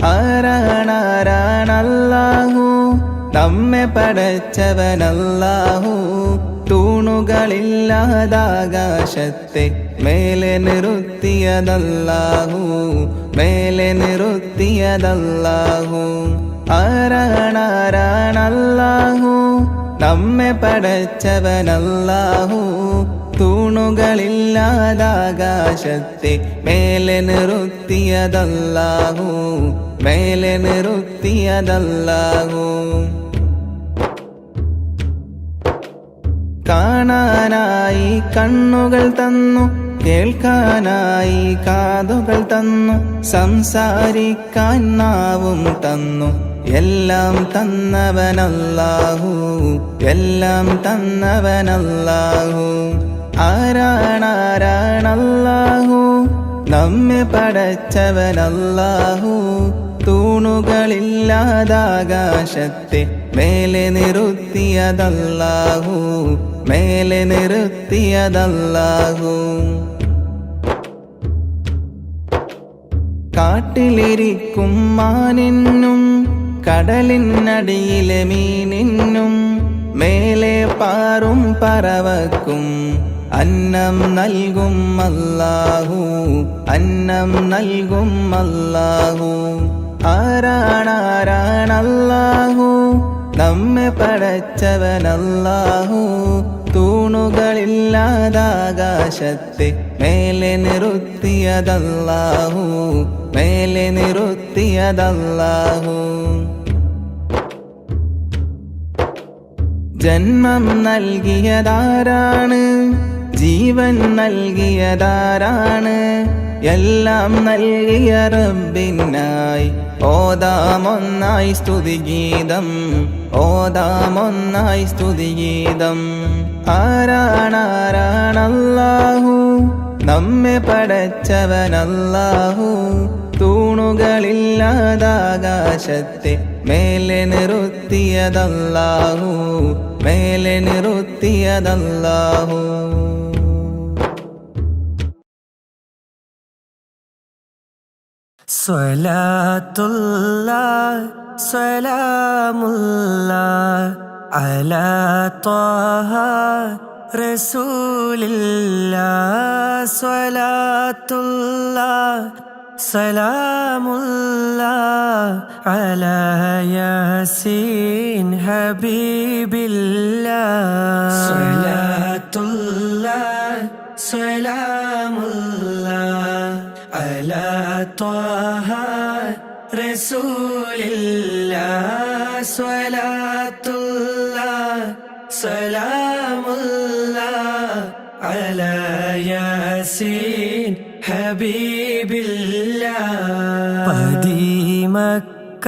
ആരാണാരാണല്ലാഹു നമ്മെ പടച്ചവനല്ലാഹു തൂണുകളില്ലാതാകാശത്തെ മേലെ നിർത്തിയതല്ലാഹു മേലെ നിർത്തിയതല്ലാഹു ആരാണാരാണല്ലാഹു നമ്മെ പടച്ചവനല്ലാഹു തൂണുകളില്ലാതാകാശത്തെ മേലെ നിർത്തിയതല്ലാഹു മേലെ നിർത്തിയതല്ലാഹു കാണാനായി കണ്ണുകൾ തന്നു കേൾക്കാനായി കാതുകൾ തന്നു സംസാരിക്കാൻ നാവും തന്നു എല്ലാം തന്നവനല്ലാഹു എല്ലാം തന്നവനല്ലാഹു ആരാണാരാണല്ലാഹു നമ്മെ പടച്ചവനല്ലാഹു തൂണുകളില്ലാതാകാശത്തെ മേലെ നിർത്തിയതല്ലാഹു മേലെ നിർത്തിയതല്ലാഹു കാട്ടിലിരിക്കും മാനിനും കടലിനടിയിലെ മീനിനും മേലെ പാറും പറവക്കും അന്നം നൽകും അല്ലാഹു അന്നം നൽകും അല്ലാഹു ആരാണാരാണല്ലാഹു നമ്മെ പടച്ചവനല്ലാഹു തൂണുകളില്ലാതാകാശത്തെ മേലെ നിർത്തിയതല്ലാഹു മേലെ നിർത്തിയതല്ലാഹു ജന്മം നൽകിയതാരാണ് ജീവൻ നൽകിയതാരാണ് എല്ലാം നൽകിയ റബ്ബിനായി ഓതാമൊന്നായി സ്തുതിഗീതം ഓതാമൊന്നായി സ്തുതിഗീതം ആരാണാരാണല്ലാഹു നമ്മെ പടച്ചവനല്ലാഹു തൂണുകളില്ലാതാകാശത്തെ മേലെ നിർത്തിയതല്ലാഹു മേലെ നിർത്തിയതല്ലാഹു സ്വലാത്തുല്ലാഹ് സലാമുല്ലാഹ് അലാ ത്വാഹ റസൂലില്ലാഹ് സ്വലാത്തുല്ലാഹ് സലാമുല്ലാഹ് അലാ യാസീൻ ഹബീബില്ലാഹ് സ്വലാത്തുല്ലാഹ് സലാമുല്ലാഹ് അലാ ത്വാഹ റസൂലില്ലാഹ് സ്വലാത്തുല്ലാഹ് സലാമുല്ലാഹ് അലാ യാസീൻ ഹബീബില്ലാഹ് പതിമക്ക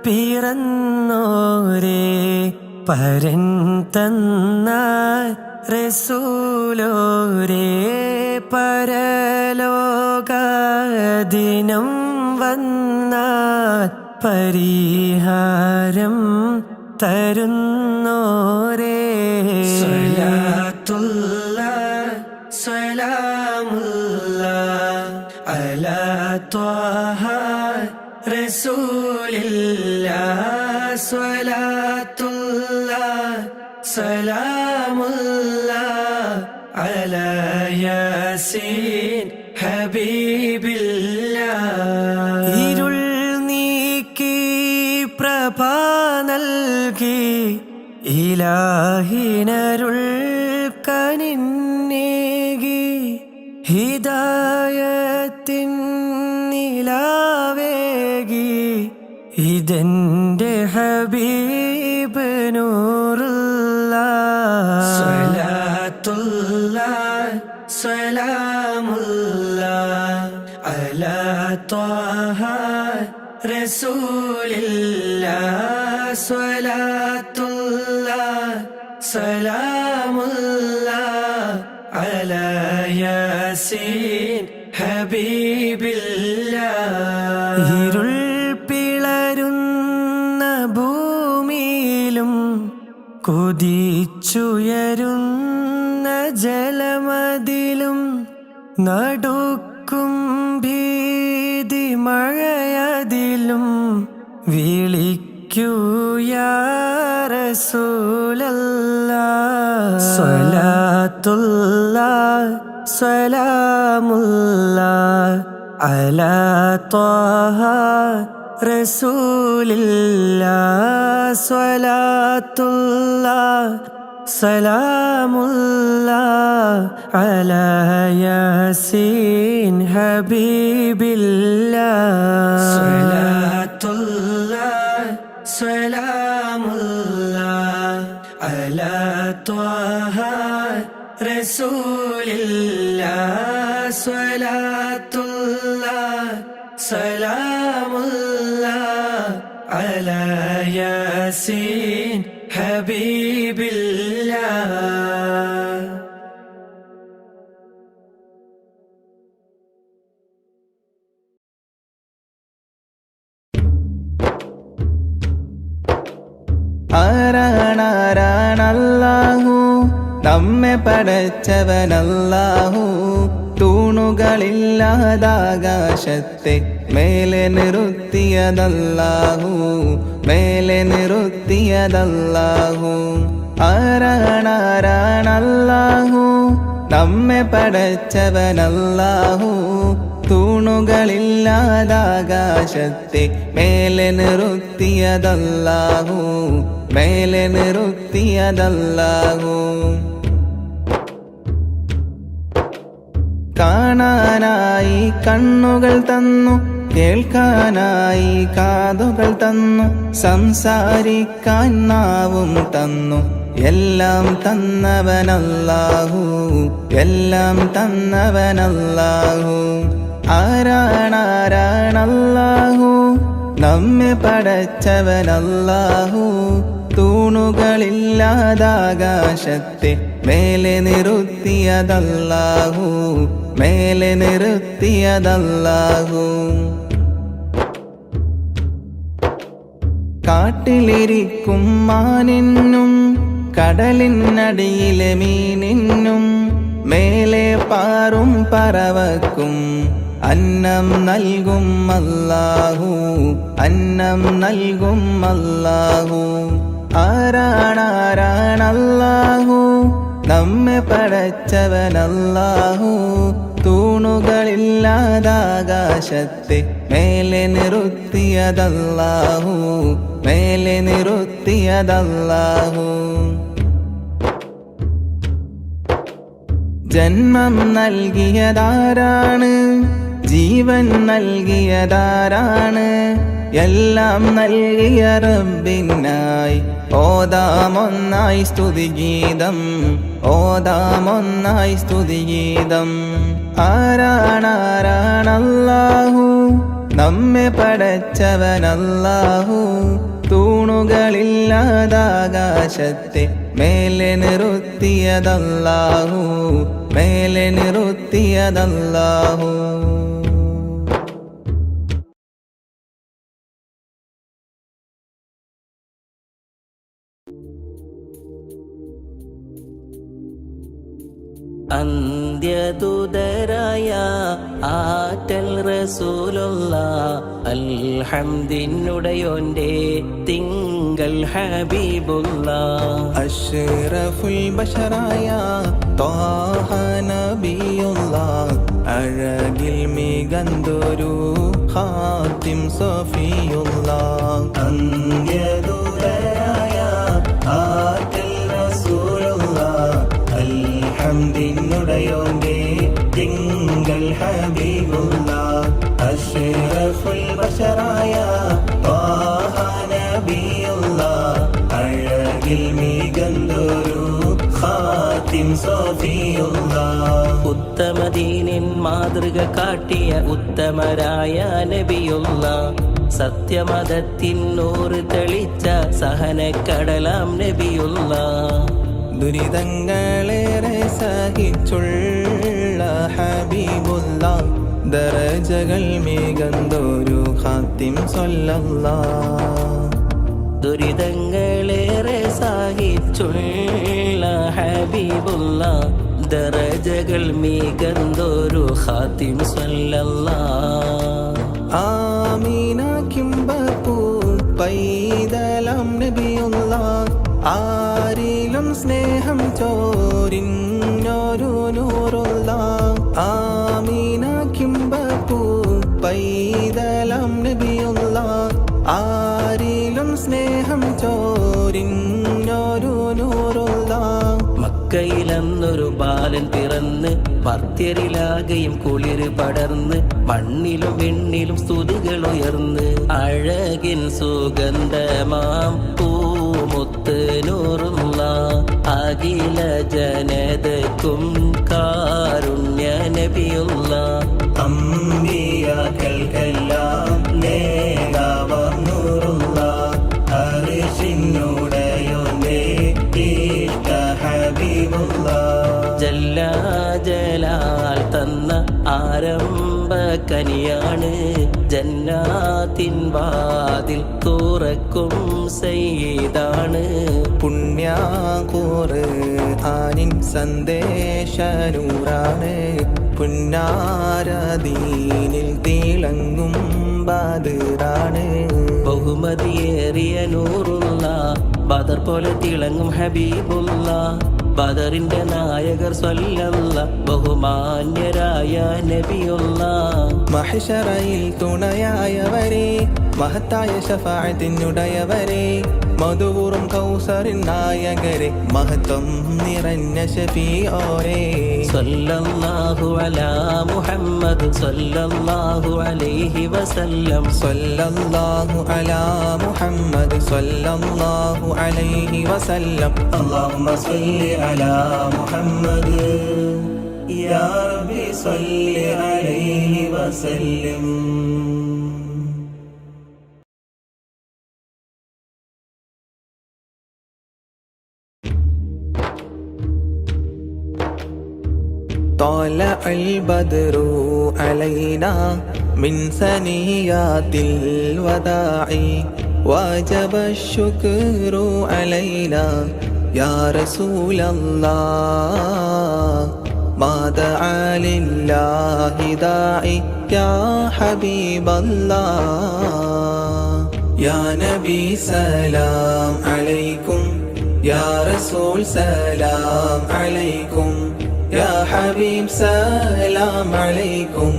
പിറന്നോരേ പരൻ തന്ന റസൂലോരേ പരലോകദിനം വന്നാൽ പരിഹാരം തരുന്നോരേ സ്വലാത്തുല്ലാഹ് സലാമുല്ലാഹ് അലാ ത്വാഹ റസൂലില്ലാഹ് സ്വലാത്തുല്ലാഹ് സലാമുല്ലാഹ് അലാ യാസീൻ ഹബീബില്ലാഹ് ഇരുൾ നീക്കി പ്രഭ നൽകി ഇലാഹിനരുൾ കനിന്നേകി ഹിദായത്തിൻ നിലാവേകി ഇതെന്റെ ഹബീബ് നൂറുല്ലാഹ് സ്വലാത്തുല്ലാഹ് സലാമുല്ലാഹ് അലാ ത്വാഹ റസൂലില്ലാഹ് സ്വലാത്തുല്ലാഹ് സലാമുല്ലാഹ് അലാ യാസീൻ ഹബീബില്ലാഹ് ഇരുൾ പിളരുന്ന ഭൂമിയിലും കുതിച്ചുയരുന്ന ജലമതിലും നടുക്കും ഭീഷണിയിലും വീതി മഴയതിലും വിളിക്കൂ യാ റസൂലല്ലാഹ്. സ്വലാത്തുല്ലാഹ് സലാമുല്ലാഹ് അലാ ത്വാഹ റസൂലില്ലാഹ്. സ്വലാത്തുല്ലാഹ് സലാമുല്ലാഹ് അലാ യാസീൻ ഹബീബില്ലാഹ്. സ്വലാത്തുല്ലാഹ് സലാമുല്ലാഹ് അലാ ത്വാഹ റസൂലില്ലാഹ്. സ്വലാത്തുല്ലാഹ് സലാമുല്ലാഹ് അലാ യാസീൻ ഹബീബില്ലാഹ്. ആരാണാരാണല്ലാഹു നമ്മെ പടച്ചവനല്ലാഹു. തൂണുകളില്ലാതാകാശത്തെ മേലെ നിർത്തിയതല്ലാഹു, മേലെ നിർത്തിയതല്ലാഹു. ആരാണാരാണല്ലാഹു നമ്മെ പടച്ചവനല്ലാഹു. തൂണുകളില്ലാതാകാശത്തെ മേലെ നിർത്തിയതല്ലാഹു, മേലെ നിർത്തിയതല്ലാഹു. കാണാനായി കണ്ണുകൾ തന്നു, കേൾക്കാനായി കാതുകൾ തന്നു, സംസാരിക്കാൻ നാവും തന്നു. എല്ലാം തന്നവനല്ലാഹു, എല്ലാം തന്നവനല്ലാഹു. ആരാണാരാണല്ലാഹു നമ്മെ പടച്ചവനല്ലാഹു. തൂണുകളില്ലാതാകാശത്തെ മേലെ നിർത്തിയതല്ലാഹു, മേലെ നിർത്തിയതല്ലാഹു. കാട്ടിലിരിക്കും മാനിനും കടലിനടിയിലെ മീനിനും മേലെ പാറും പറവക്കും അന്നം നൽകും അല്ലാഹു, അന്നം നൽകും അല്ലാഹു. ആരാണാരാണല്ലാഹു നമ്മെ പടച്ചവനല്ലാഹു. തൂണുകളില്ലാതാകാശത്തെ മേലെ നിർത്തിയതല്ലാഹു, മേലെ നിർത്തിയതല്ലാഹു. ജന്മം നൽകിയതാരാണ്, ജീവൻ നൽകിയതാരാണ്? എല്ലാം നൽകിയ റബ്ബിനായി ഓതാമൊന്നായി സ്തുതിഗീതം, ഓതാമൊന്നായി സ്തുതിഗീതം. ആരാണാരാണല്ലാഹു നമ്മെ പടച്ചവനല്ലാഹു. തൂണുകളില്ലാതാകാശത്തെ മേലെ നിർത്തിയതല്ലാഹു, മേലെ നിർത്തിയതല്ലാഹു. അന്ത്യദൂതരായ ആറ്റൽ റസൂലുള്ള അൽഹംദിനുടയോന്റെ തിങ്കൾ ഹബീബുള്ള അഷ്റഫുൽ ബശറായ ത്വാഹ നബിയുള്ള അഴകിൽ മികന്തൊരു ഖാതിം സഫിയുള്ള. അന്ത്യദൂതരായ ആറ്റൽ റസൂലുള്ള അൽഹംദിനുടയോന്റെ തിങ്കൾ ഹബീബുള്ള അഷ്റഫുൽ ബശറായ ത്വാഹ നബിയുള്ള അഴകിൽ മികന്തൊരു ഖാതിം സഫിയുള്ള. ഉത്തമദീനിൻ മാതൃക കാട്ടിയ ഉത്തമരായ നബിയുള്ള സത്യമതത്തിൻ നൂറ് തെളിച്ച സഹനക്കടലാം നബിയുള്ള. ദുരിതങ്ങളേറെ സഹിച്ചുള്ള ഹബീബുള്ള ദറജകൾ മികന്തൊരു ഖാതിം സ്വല്ലല്ലാഹ്. ദുരിതങ്ങളേറെ സഹിച്ചുള്ള ഹബീബുള്ള ദറജകൾ മികന്തൊരു ഖാതിം സ്വല്ലല്ലാഹ്. ആമീന കിംബപ്പൂ പൈതലം നബിയുള്ള ആരിലും സ്നേഹം ചോരിഞ്ഞൊരു നൂറുള്ള ആമീന കിംബപ്പൂ പൈതലം നബിയുള്ള ആരിലും സ്നേഹം ചോരിഞ്ഞൊരു നൂറുള്ള മക്കയിലന്നൊരു ബാലൻ പിറന്ന് ഭക്തരിലാകെയും കുളിര് പടർന്ന് മണ്ണിലും വെണ്ണിലും സ്തുതികൾ ഉയർന്ന് അഴകിൻ സുഗന്ധമാം പൂമുത്ത് നൂറുള്ള അഖില ജനതക്കും കാരുണ്യ നബിയുള്ള അമ്പിയാക്കൾക്കെല്ലാം നേതാവാം നൂറുള്ള അർശിനുടയോന്റെ ഇഷ്ട ഹബീബുള്ള ജല്ല ജലാൽ തന്ന ആരംഭ കനിയാണ് ജന്നാത്തിൻ വാതിൽ തുറക്കും സയ്യിദാണ് പുണ്യഖുർആനിൻ സന്ദേശനൂറാണ് പുന്നാരദീനിൽ തിളങ്ങും ബദറാണ് ബഹുമതിയേറിയ നൂറുള്ള ബദർ പോലെ തിളങ്ങും ഹബീബുള്ള ബദറിന്റെ നായകർ സ്വല്ലല്ല ബഹുമാന്യരായ നബിയുള്ള മഹ്ശറയിൽ തുണയായവരെ മഹത്തായ ശഫാഅത്തിനുടയവരെ മധുവൂറും കൗസറിൻ നായകരെ മഹത്വം നിറഞ്ഞ ശഫീഓരെ സ്വല്ലല്ലാഹു അലാ മുഹമ്മദ് സ്വല്ലല്ലാഹു അലൈഹി വസല്ലം സ്വല്ലല്ലാഹു അലാ മുഹമ്മദ് സ്വല്ലല്ലാഹു അലൈഹി വസല്ലം അല്ലാഹുമ്മ സ്വല്ലി അലാ മുഹമ്മദ് യാ റബ്ബി സ്വല്ലി അലൈഹി വസല്ലം. طلع البدر علينا من ثنيات الوداع وجب الشكر علينا يا رسول الله ما دعا لله داعي يا حبيب الله يا نبي سلام عليكم يا رسول سلام عليكم يا حبيب سلام عليكم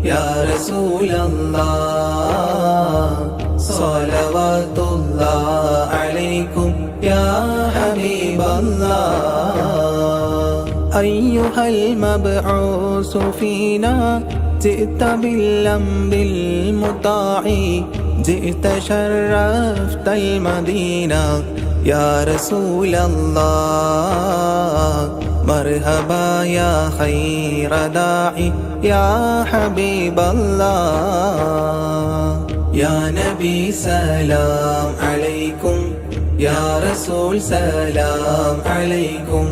يا رسول الله صلوات الله عليكم يا حبيب الله أيها المبعوث فينا جئت بالأمر المطاع جئت شرفت المدينة يا رسول الله مرحبا يا خير داعي يا حبيب الله يا نبي سلام عليكم يا رسول سلام عليكم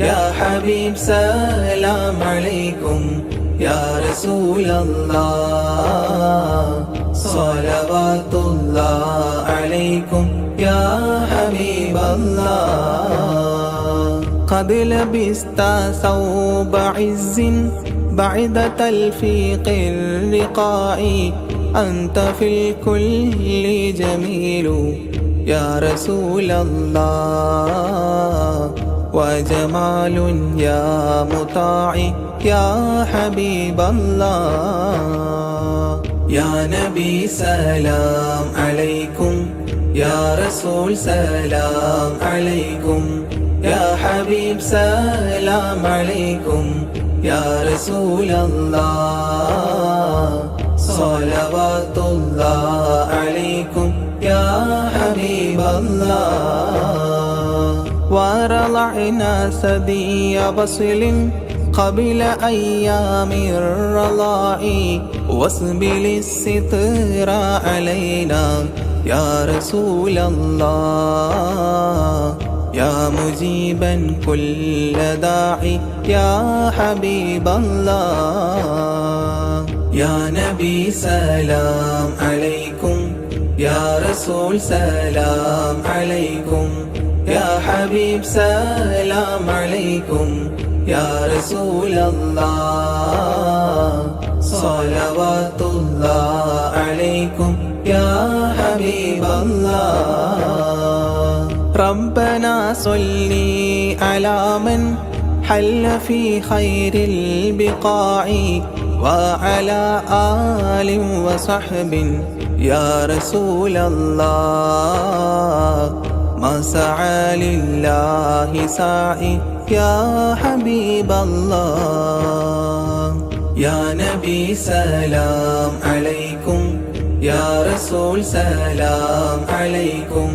يا حبيب سلام عليكم يا رسول الله صلوات الله عليكم يا حبيب الله قد لبست ثوب عز بعد تلفيق الرقاع أنت في الكل جميل يا رسول الله وجمال يا مطاع يا حبيب الله يا نبي سلام عليكم يا رسول سلام عليكم يا حبيب سلام عليكم يا رسول الله صلوات الله عليكم يا حبيب الله ورضعنا ثدي بصل قبل أيام الرضاع واسبل الستر علينا يا رسول الله يا مجيبا كل داعي يا حبيب الله يا نبي سلام عليكم يا رسول سلام عليكم يا حبيب سلام عليكم يا رسول الله صلوات الله عليكم يا حبيب الله ربنا صل على من حل في خير البقاع وعلى آل وصحب يا رسول الله ما سعى لله ساعي يا حبيب الله يا نبي سلام عليكم يا رسول سلام عليكم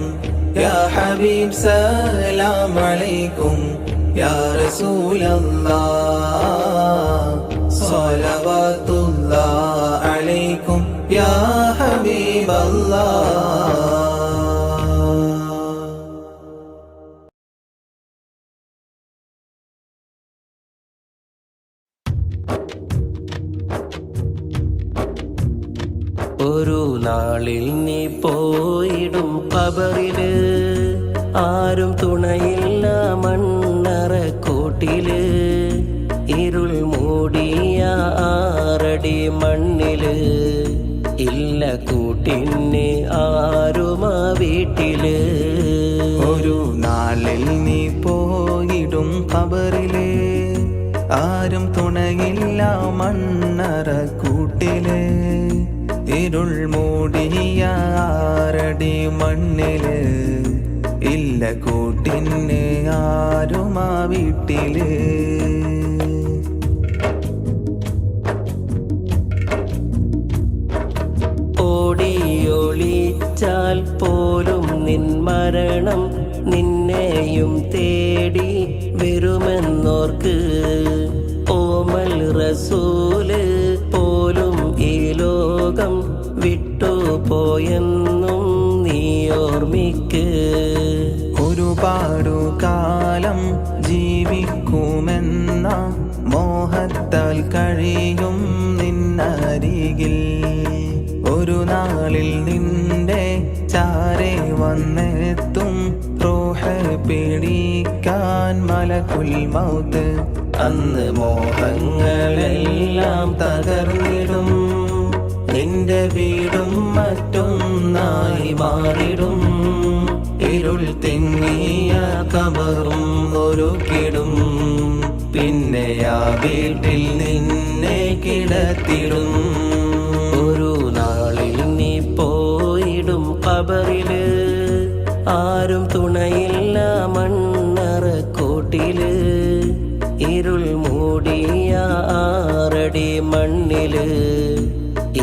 يا حبيب سلام عليكم يا رسول الله صلوات الله عليكم يا حبيب الله ഒരു നാളിൽ നീ പോയിടും ഖബറില് ആരും തുണയില്ല മണ്ണറക്കൂട്ടില് ഇരുൾ മൂടിയ 6 അടി മണ്ണില് ഇല്ല കൂട്ടിന് ആരുമാ വീട്ടില് ഒരു നാളിൽ നീ പോയിടും ഖബറില് ആരും തുണയില്ല മണ്ണറക്കൂട്ടില് ഇരുൾ മൂടിയ 6 അടി മണ്ണില് ഇല്ല കൂട്ടിന് ആരുമാ വീട്ടില് ഓടിയൊളിച്ചാൽ പോലും നിൻ മരണം നിന്നെയും തേടി വരുമെന്നോർക്ക് ഓമൽ റസൂല് പോലും ഈ ലോകം വിട്ടുപോയെന്നും നീ ഓർമ്മിക്ക് ഒരുപാടു കാലം ജീവിക്കുമെന്ന മോഹത്താൽ കഴിയും നിന്നരികിൽ ഒരു നാളിൽ നിന്റെ ചാരെ വന്നെത്തും റൂഹ് പിടിക്കാൻ മലക്കുൽ മൗത്ത് അന്ന് മോഹങ്ങളെല്ലാം തകർന്നിടും നിന്റെ വീടും മറ്റൊന്നായി മാറിടും ഇരുൾ തിങ്ങിയ കബറും ഒരുക്കിടും പിന്നെ ആ വീട്ടിൽ നിന്നെ കിടത്തിടും ഒരു നാളിൽ നീ പോയിടും ഖബറില് ആരും തുണയില്ല മണ്ണറക്കൂട്ടില് ഇരുൾ മൂടിയ 6 അടി മണ്ണില്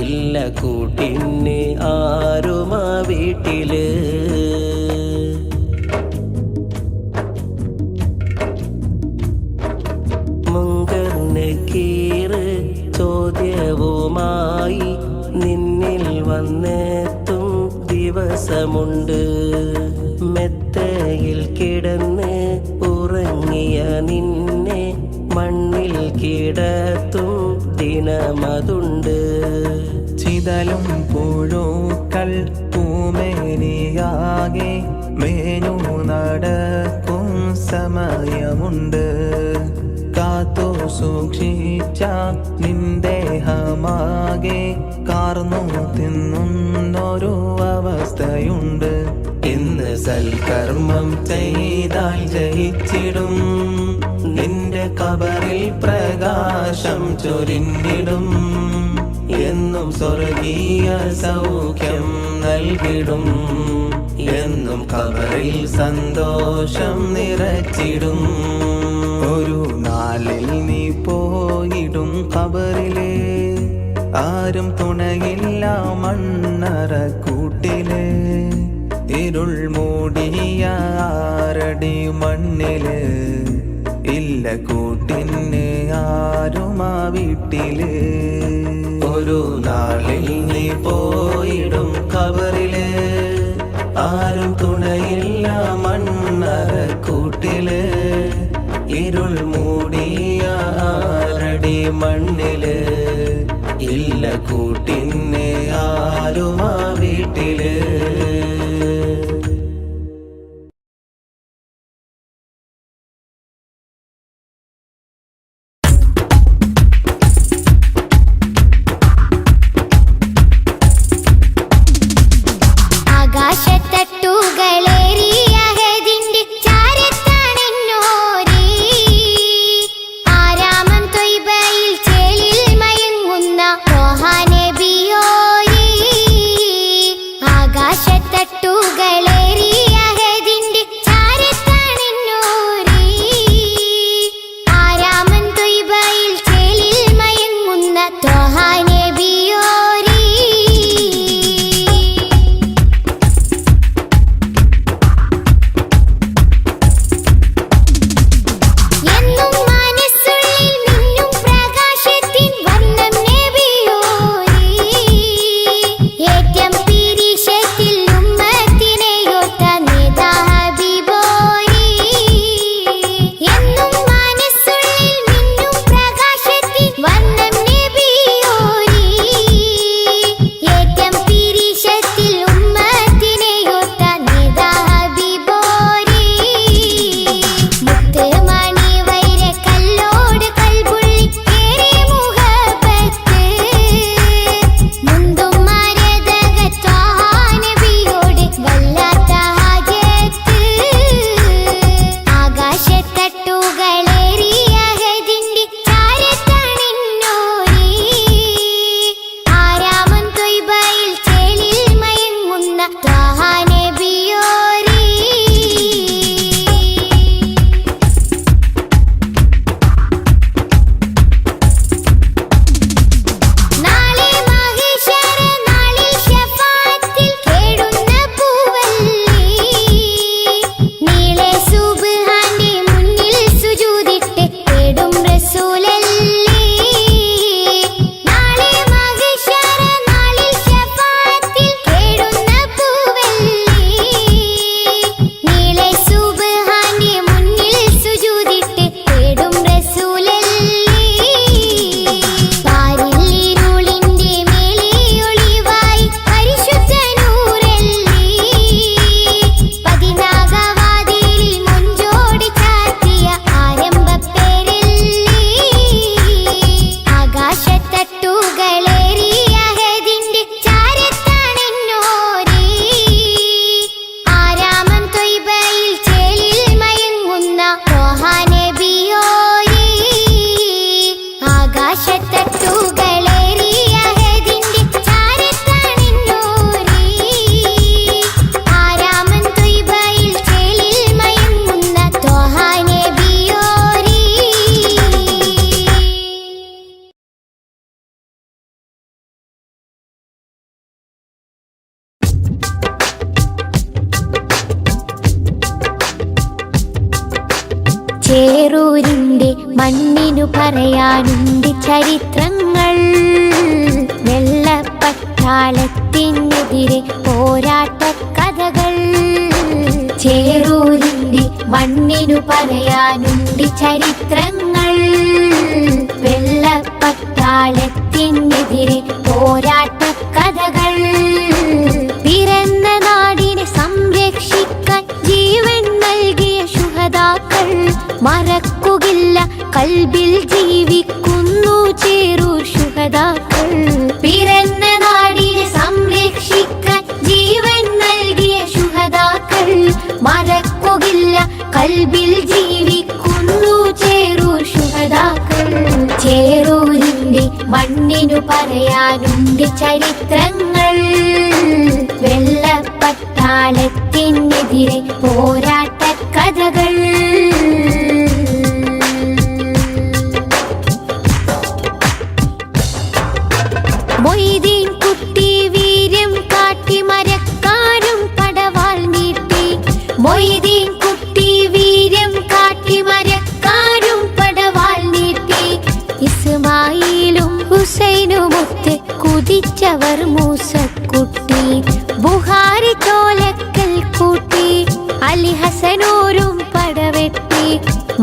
ഇല്ല കൂട്ടിന് ആരുമാ വീട്ടില് മുങ്കർ നക്കീറ് ചോദ്യവുമായി നിന്നിൽ വന്നെത്തും ദിവസമുണ്ട് മെത്തയിൽ കിടന്ന് ഉറങ്ങിയ നിന്നെ മണ്ണിൽ കിടത്തും ദിനമതുണ്ട് ചിതലും പുഴുക്കൾ പൂമേനിയാകെ മേനു നടക്കും സമയമുണ്ട് കാത്തു സൂക്ഷിച്ച നിന്ദേഹമാകെ കാർന്നു തിന്നുന്നൊരു അവസ്ഥയുണ്ട് ഇന്ന് സൽക്കർമ്മം ചെയ്താൽ ജയിച്ചിടും നിന്റെ ഖബറിൽ പ്രകാശം ചൊരിഞ്ഞിടും എന്നും സ്വർഗീയ സൗഖ്യം നൽകിടും എന്നും ഖബറിൽ സന്തോഷം നിറച്ചിടും ഒരു നാളിൽ നീ പോയിടും ഖബറില് ആരും തുണയില്ല മണ്ണറക്കൂട്ടില് ഇരുൾ മൂടിയ 6 അടി മണ്ണില് ഇല്ല കൂട്ടിന് ആരുമാ വീട്ടില് ഒരു നാളിൽ നീ പോയിടും ഖബറില് ആരും തുണയില്ല മണ്ണറക്കൂട്ടില് ഇരുൾ മൂടിയ 6 അടി മണ്ണില് ഇല്ല കൂട്ടിന് ആരുമാ വീട്ടില് ചേറൂരിന്റെ മണ്ണിനു പറയാനുണ്ട് ചരിത്രങ്ങൾ. വെള്ളപ്പട്ടാളത്തിനെതിരെ പോരാട്ട കഥകൾ. ചേറൂരിന്റെ മണ്ണിനു പറയാനുണ്ട് ചരിത്രങ്ങൾ. വെള്ളപ്പട്ടാളത്തിനെതിരെ പോരാട്ട കഥകൾ. പിറന്ന നാടിനെ സംരക്ഷിക്കാൻ ജീവൻ നൽകിയ ശുഹദാക്കൾ മറക്കുകയില്ല, കൽബിൽ ജീവിക്കുന്നു ചേറൂർ ശുഹദാക്കൾ. പിറന്ന നാടിനെ സംരക്ഷിക്കാൻ ജീവൻ നൽകിയ ശുഹദാക്കൾ മറക്കുകയില്ല, കൽബിൽ ജീവിക്കുന്നു ചേറൂർ ശുഹദാക്കൾ. ചേറൂരിന്റെ മണ്ണിനു പറയാനുണ്ട് ചരിത്രങ്ങൾ. വെള്ളപ്പട്ടാളത്തിനെതിരെ പോരാട്ട കഥകൾ. മൊയ്തീൻ കുട്ടി വീര്യം കാട്ടി മരക്കാരും പടവാൾ നീട്ടി. മൊയ്തീൻ കുട്ടി വീര്യം കാട്ടി മരക്കാരും പടവാൾ നീട്ടി. ഇസ്മായിലും ഹുസൈനുമൊത്ത് കുതിച്ചവർ മൂസക്കുട്ടി. ബുഹാരി തോലക്കൽ കൂട്ടി അലി ഹസനൂരും പടവെട്ടി.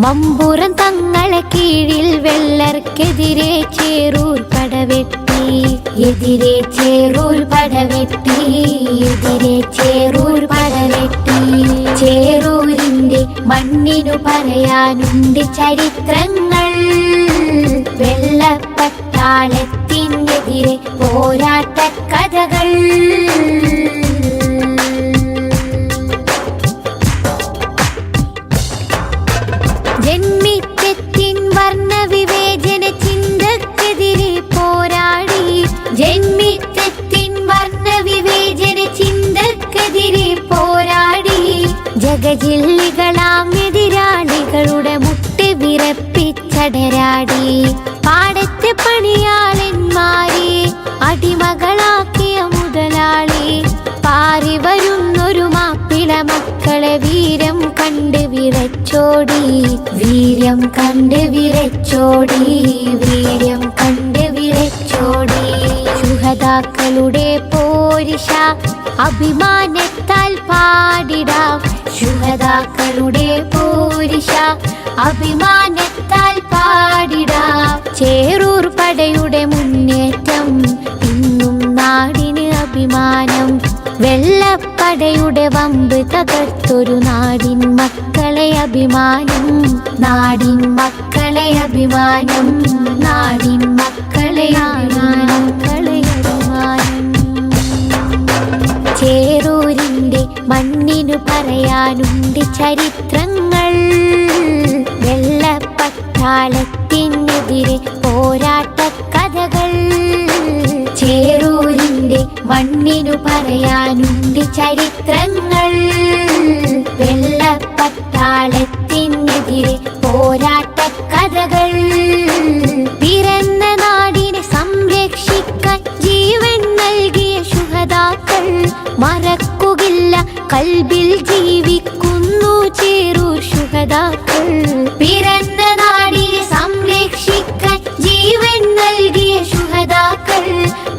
മമ്പുറം തങ്ങളെ കീഴിൽ വെള്ളർക്കെതിരെ ചേറൂർ പടവെട്ടി. എതിരെ ചേറൂർ പടവെട്ടി. എതിരെ ചേറൂർ പടവെട്ടി. ചേറൂരിന്റെ മണ്ണിനു പറയാനുണ്ട് ചരിത്രങ്ങൾ. വെള്ളപ്പട്ടാളത്തിനെതിരെ പോരാട്ട കഥകൾ. ജന്മിത്വത്തിൻ വർണ്ണവിവേചന ചിന്തക്കെതിരെ പോരാടി. ജന്മിത്വത്തിൻ വർണ്ണവിവേചന ചിന്തക്കെതിരെ പോരാടി. ജഗജില്ലികളാം എതിരാളികളുടെ മുട്ട് വിറപ്പിച്ചടരാടി. പാടത്തെ പണിയാളന്മാർ വിറച്ചോടി വീര്യം കണ്ട് വിറച്ചോടി വീര്യം കണ്ട് വിറച്ചോടി ശുഹദാക്കളുടെ പോരിഷ അഭിമാനത്താൽ പാടിടാം ശുഹദാക്കളുടെ പോരിഷ അഭിമാനത്താൽ പാടിടാം ചേറൂർ പടയുടെ മുന്നേറ്റം ഇന്നും നാടിന് അഭിമാനം വെള്ളപ്പടയുടെ വമ്പ് തകർത്തൊരു നാടിൻ മക്കളെ അഭിമാനം നാടിൻ മക്കളെ അഭിമാനം നാടിൻ മക്കളെ അഭിമാനം ചേറൂരിന്റെ മണ്ണിനു പറയാനുണ്ട് ചരിത്രങ്ങൾ വെള്ളപ്പട്ടാളത്തിനെതിരെ പോരാട്ട കഥകൾ ചേറൂരിന്റെ മണ്ണിനു പറയാനുണ്ട് ചരിത്രങ്ങൾ വെള്ളപ്പട്ടാളത്തിനെതിരെ പോരാട്ട കഥകൾ പിറന്ന നാടിനെ സംരക്ഷിക്കാൻ ജീവൻ നൽകിയ ശുഹദാക്കൾ മറക്കുകയില്ല കൽബിൽ ജീവിക്കുന്നു ചേറൂർ ശുഹദാക്കൾ പിറന്ന നാടിനെ സംരക്ഷിക്കാൻ ജീവൻ നൽകിയ ശുഹദാക്കൾ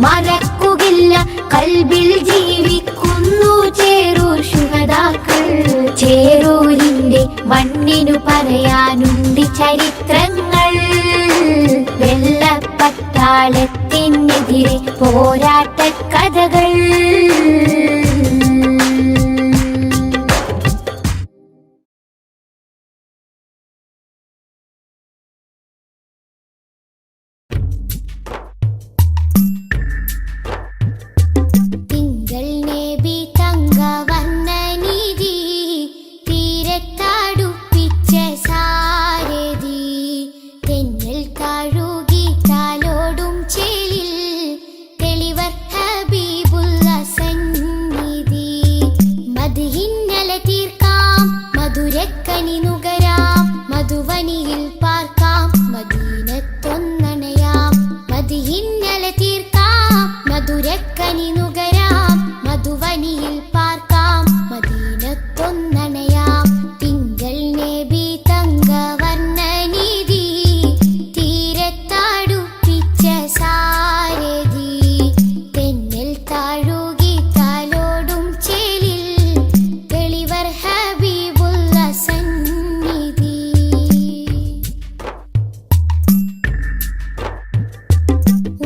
മറക്കുകയില്ല കൽബിൽ ജീവിക്കുന്നു ചേറൂർ ശുഹദാക്കൾ ചേറൂരിന്റെ മണ്ണിനു പറയാനുണ്ട് ചരിത്രങ്ങൾ വെള്ളപ്പട്ടാളത്തിനെതിരെ പോരാട്ട കഥകൾ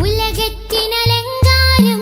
ഉലകത്തിനലങ്കാരം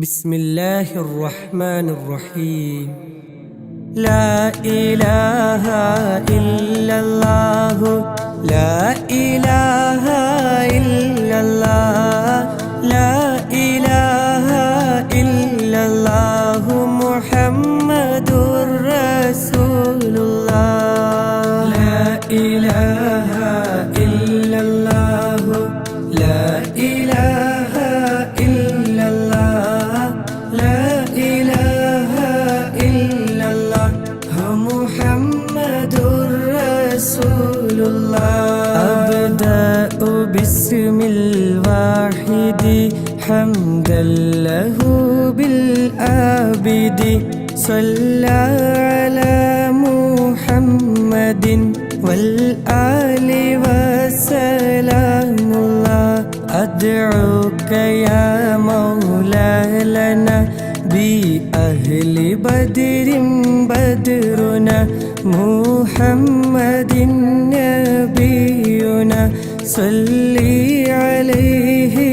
ബിസ്മില്ലാഹിർ റഹ്മാനിർ റഹീം. ലാ ഇലാഹ ഇല്ലല്ലാഹു ലാ ഇലാഹ ഇല്ലല്ലാഹ് ലാ ഇലാഹ ഇല്ലല്ലാഹു മുഹമ്മദുർ റസൂലുള്ളാഹ്. ലാ ഇലാഹ ഇല്ലല്ലാഹു ലാ ഇലാഹ ഇല്ലല്ലാഹ് ലാ ഇലാഹ ഇല്ലല്ലാഹു മുഹമ്മദുർ റസൂലുള്ളാഹ്. അബ്ദഉ ബിസ്മിൽ വാഹിദി ഹംദൻ ലഹു ബിൽ ആബിദി സ്വല്ലാ അലാ മുഹമ്മദിൻ വൽ ആലി വസലാമുല്ലാഹ്. അദ്ഉക യാ മൗലാ ലനാ ബി അഹ്ലി ബദ്രിൻ ബദ്റുനാ മുഹമ്മദിൻ നബിയുനാ സ്വല്ലി അലൈഹി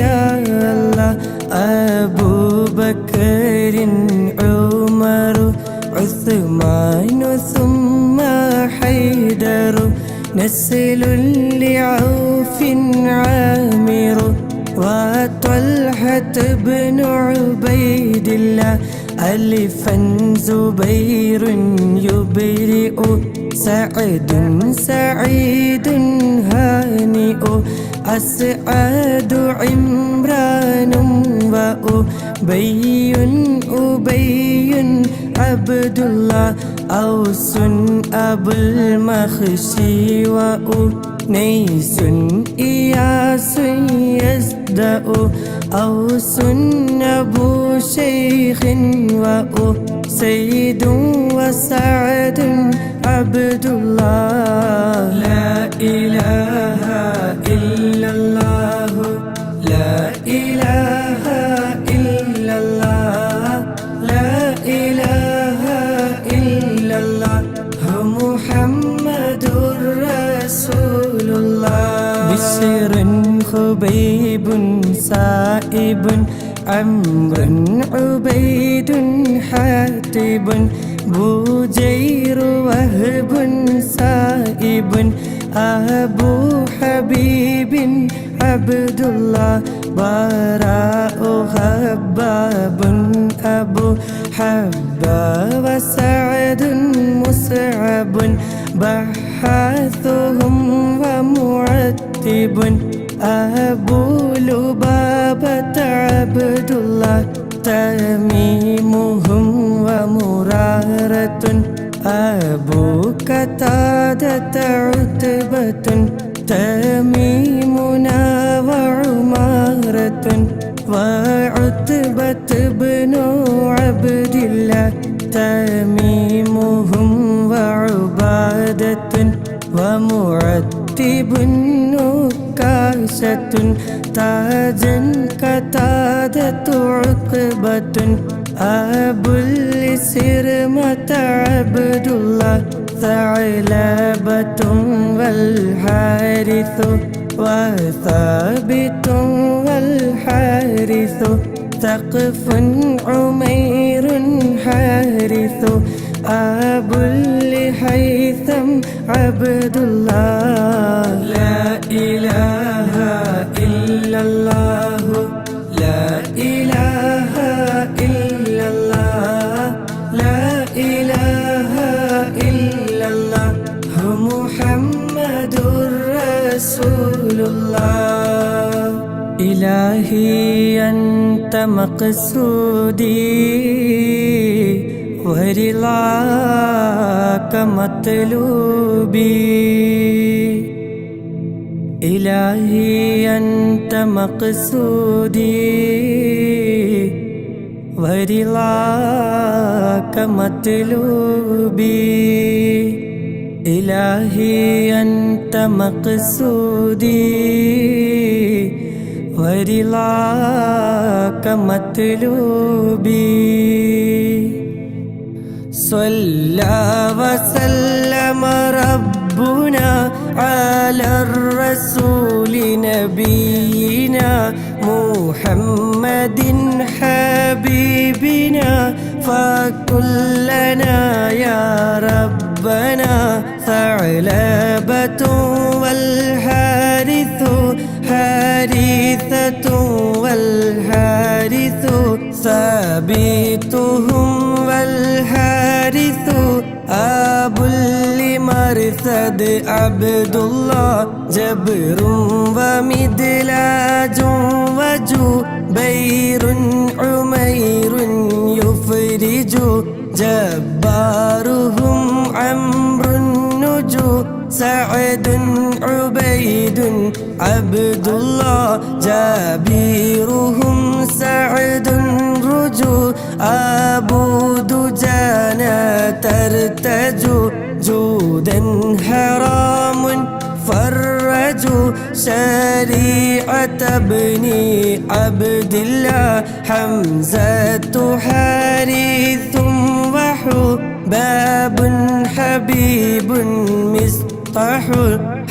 യാ അല്ലാഹ്. അബൂബക്കറിൻ ഉമറു ഉസ്മാനു സുമ്മ ഹൈദറു നസ്ലുൽ ലിഔഫിൻ ആമിറു وطلحة بن عبيد الله ألفا زبير يبرئ سعد سعيد هانئ أسعد عمران وأبي أبي عبد الله أوس أبو المخشي وأنيس إياس يزدأ أوس أبو شيخ وأسيد وسعد عبد الله. لا إله إلا الله لا إله إلا الله لا إله إلا الله محمد رسول الله. بشر خبيب سائب عمرو عبيد حاتب بوجير وهب سائب أبو حبيب عبد الله براء خباب أبو حبا وسعد مصعب بحاثهم ومعتب أبو لبابة عبد الله تميمهم ومرارة أبو قتادة عتبة تميمنا وعمارة وعتبة بن عبد الله تميمهم وعبادة ومعتب نكاشة تاجا قتادة عقبة أبو السرمة عبد الله ثعلبة والحارث وثابت والحارث ثقف عمير حارث أبو الهيثم عبد الله. لا إله إلا الله لا إله إلا الله لا إله إلا الله محمد رسول الله. إلهي أنت مقصودي ورضاك مطلوبي إلهي أنت مقصودي ورضاك مطلوبي إلهي أنت مقصودي ورضاك مطلوبي. صلى وسلم ربنا على الرسول نبينا محمد حبيبنا فكلنا يا ربنا ثعلبة والحارث حارثة والحارث ثابتهم والحارث أبو لمرثد عبد الله جبر ومدلاج وجبير عمير يفرج جبارهم عمرو النجو سعد عبيد عبد الله جابيرهم سعد رجو أبو دجانة ترتجو جودا حرام فرجوا شريعة ابن عبد الله حمزة حارث وحباب حبيب مصطح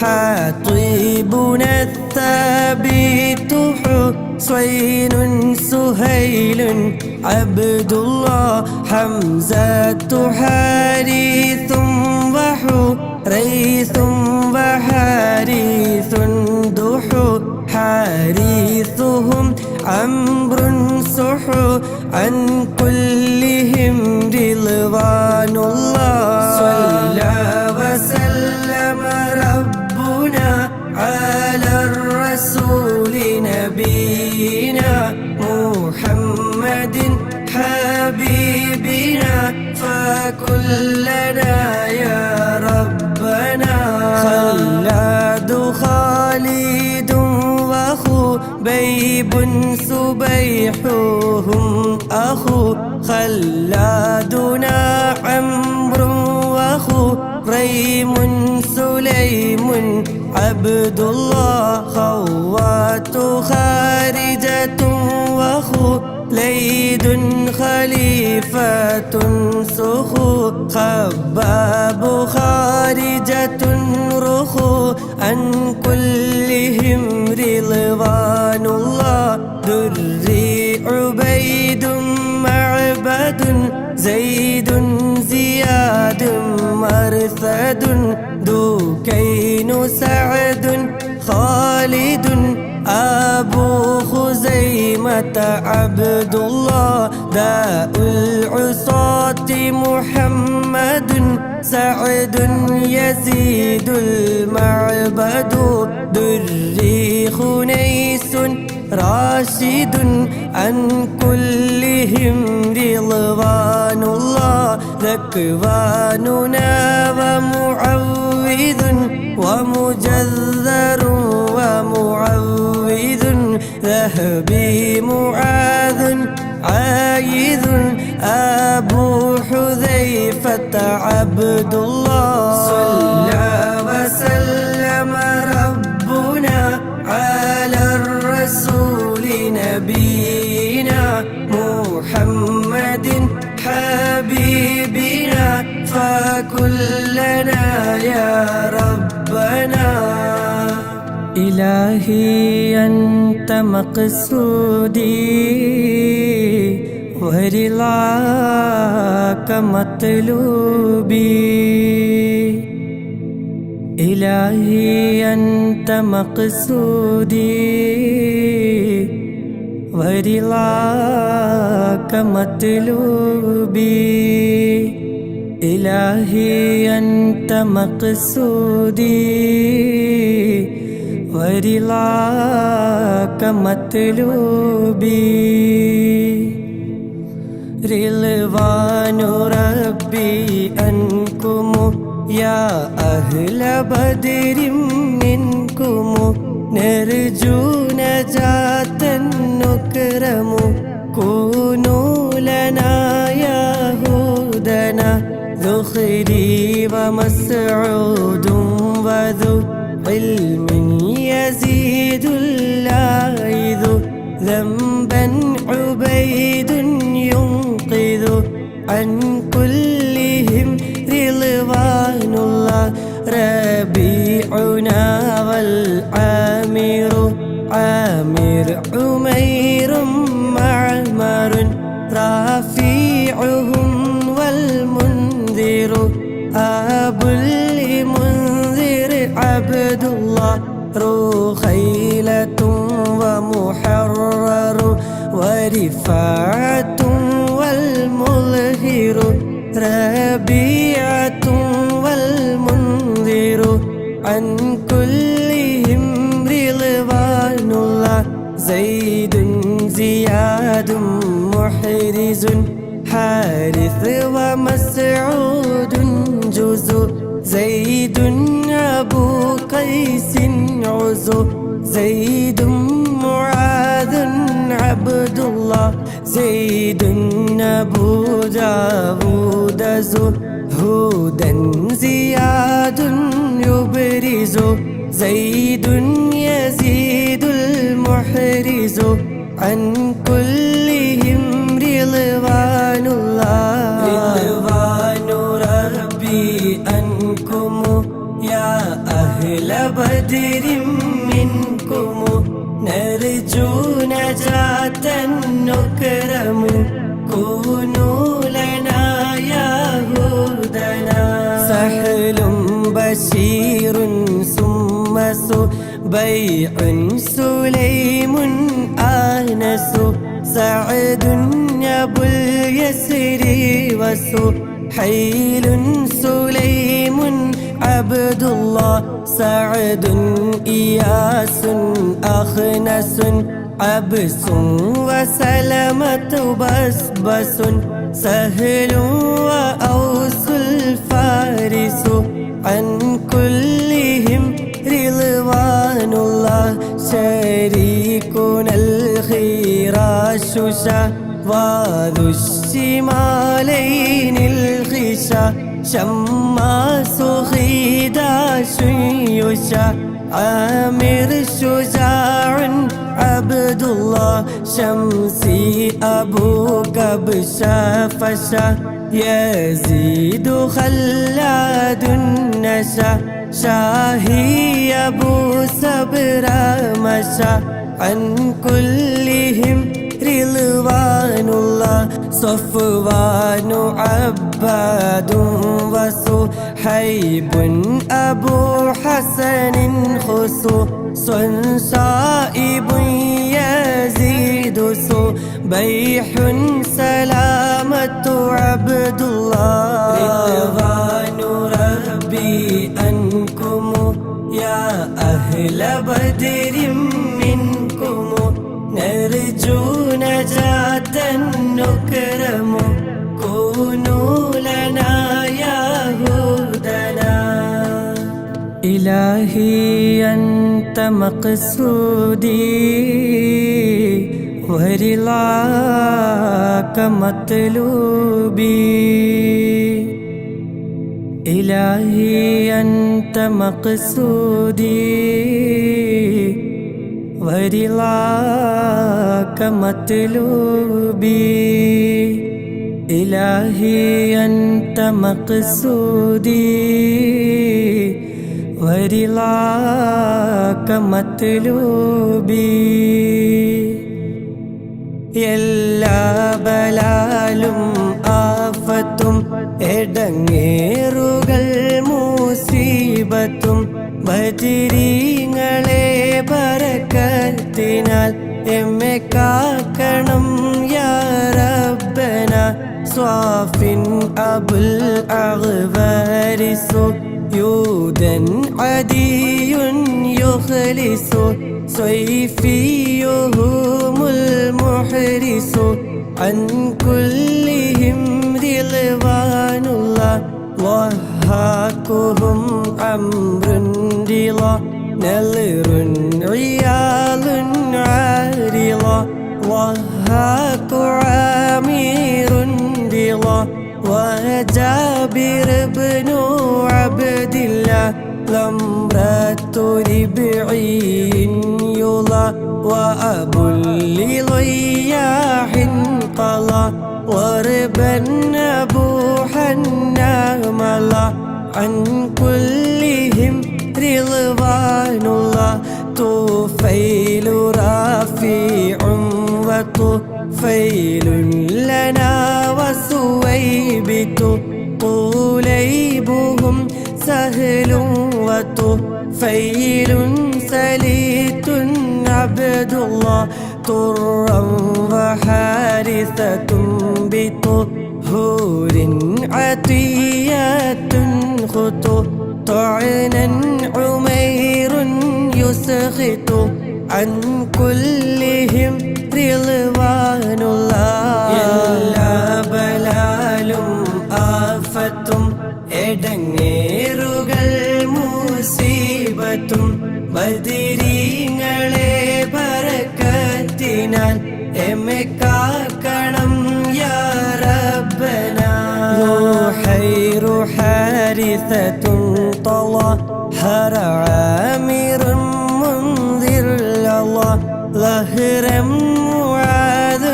حاطبنا الثابت حسين سهيل عبد الله حمزة حارث وحريث وحارث دحو حارثهم عمرو سحو عن كلهم رضوان الله صلى وسلم ربنا على الرسول نبينا محمد حبيبنا فكلنا يا ربنا خلاد خالد وخبيب سبيحهم أخو خلادنا عمرو وخريم سليم عبد الله خوات خارجة وخليد خليفة سخو خباب خارجة رخو عن كلهم رضوان الله دري عبيد معبد زيد زياد مرثد دوكين سعد خالد أبو خزيمة عبد الله داء العصاة محمد سعد يزيد المعبد دري خنيس راشد عن كلهم رضوان الله ذكواننا ومعوذ ومجذر ومعوذ ذهبي معاذ عايذ أبو حذيفة عبد الله صلى وسلم ربنا على الرسول نبينا محمد حبيبنا فكلنا يا ربنا إلهي أنت مقصودي ورضاك مطلوبي إلهي أنت مقصودي ورضاك مطلوبي إلهي أنت مقصودي ورضاك مطلوبي رضوان ربي أنكم يا أهل بدر منكم نرجو نجاة نكرم كونوا لنا يهودنا ذخري ومسعود وذو علم يزيد اللاعذ ذنبا عبيد ينقذ عن كلهم رضوان الله ربيعنا والعامر عامر عمير معمر شفيعهم والمنذر أبو المنذر عبد الله رخيلة ومحرر ورفاعة والمظهر ربيعة والمنذر عن كلهم رضوان الله زيد زياد محرز حارث ومسعود جزء زيد أبو قيس عزو زيد معاذ عبد الله زيد أبو داود زهودا زياد يبرز زيد يزيد المحرز عن كلهم رضوان الله رضوان ربي عنكم يا أهل بدر منكم نرجو نجاة نكرم كونوا لنا يا هودنا سهل بشير ثم بيع سليم آنس سعد أبو اليسر وسحيل سليم عبد الله سعد إياس أخنس عبس وسلمة بسبس سهل وأوس الفارس عن كلهم رضوان الله شريكنا الخراش وذو الشمالين الخشا شماس خداش يشا عامر شجاع عبد الله شمسي أبو كبشا فشا يزيد خلاد النشا شاهي أبو سبر مشى عن كلهم رضوان الله صفوان عباد وصحيب أبو حسن خصو صائب يزيد بيح سلامة عبد الله رضوان ربي عنكم يا أهل بدر منكم نرجو نجاة نكرم كونوا لنا يا هودنا إلهي أنت مقصودي ورضاك مطلوبي إلهي أنت مقصودي ورضاك مطلوبي إلهي أنت مقصودي ورضاك مطلوبي എല്ലാ ബലാലും ആഫത്തും എടങ്ങേറുകൾ മുസീബത്തും ബദരീങ്ങളെ ബറക്കത്തിനാൽ എമ്മെ കാക്കണം യാ റബ്ബന സ്വാഫിൻ അബുൽ അഗ്വാരിസു യൂദൻ അദിയുൻ യുഖ്ലിസു صيفيهم المحرس عن كلهم رضوان الله ضحاكهم أمر رضا نذر عيال عارضة ضحاك عامر رضا وجابر بن عبد الله لمرة ربعي يضى وأبو لضياح قضى وربا أبوحا ناملا عن كلهم رضوان الله طفيل رافع وطفيل لنا وسوء ثبت طليبهم سهل وطفيل سليت عبد الله طرا وحارثة بطهور عطيات خطو طعنا عمير يسخط عن كلهم رضوان الله എല്ലാ ബലാലും ആഫത്തും എടങ്ങേറുകൾ മുസീബത്തും ബദരീങ്ങളെ ബറക്കത്തിനാൽ എമ്മെ കാക്കണം യാ റബ്ബന روحير حارثة طلحر عامر منذر الله ظهرا معاذ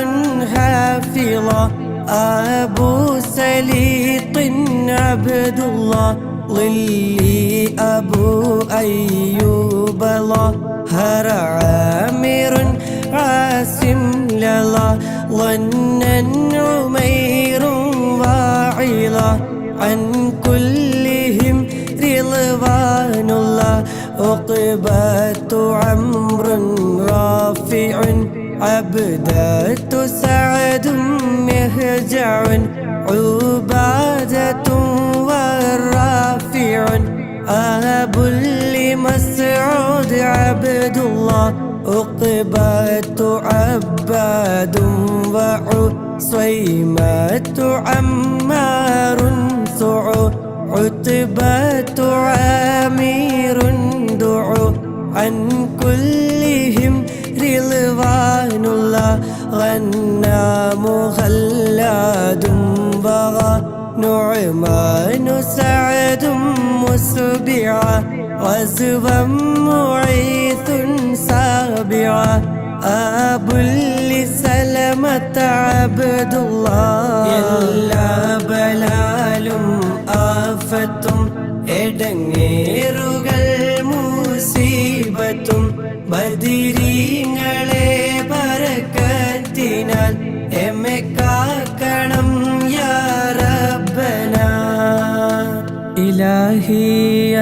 حافظا أبو سليط عبد الله ظلي أبو أيوب ظهر عامر عاصم للا ظنا عمير واعظا عن كلهم رضوان الله عقبة عمرو رافع عبدة سعد مهجع عبادة والرافع أبو لمسعود عبد الله عقبة عباد وعصيمة عمار عتبة عامر دعو عن كلهم رضوان الله غنام خلاد بغى نعمان سعد مسبعا غزوا معيث سابعا أبو لسلمة عبد الله എല്ലാ ബലാലും ആഫത്തും എടങ്ങേറുകൾ മുസീബത്തും ബദരീങ്ങളെ ബറക്കത്തിനാൽ എമ്മെ കാക്കണം യാ റബ്ബന ഇലാഹി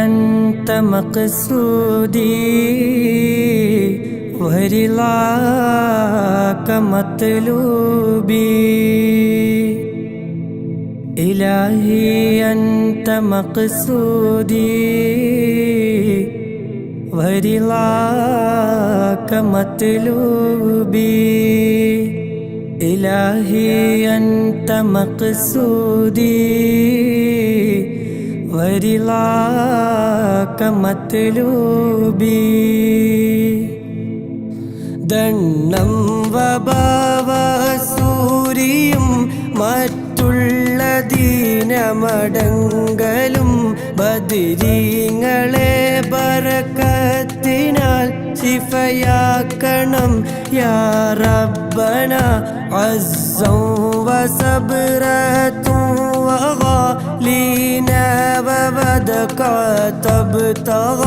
അൻത മഖ്സൂദി ورضاك مطلوبي إلهي أنت مقصودي ورضاك مطلوبي إلهي أنت مقصودي ورضاك مطلوبي ദണ്ണം വബാവസൂരിയും മറ്റുള്ള ദീനമടങ്കലും ബദരീങ്ങളെ ബറക്കത്തിനാൽ ശിഫയാക്കണം യാ റബ്ബന അസ്സൻ വസബ്റത്തും വഗാലീന വബദക തബ്തഗ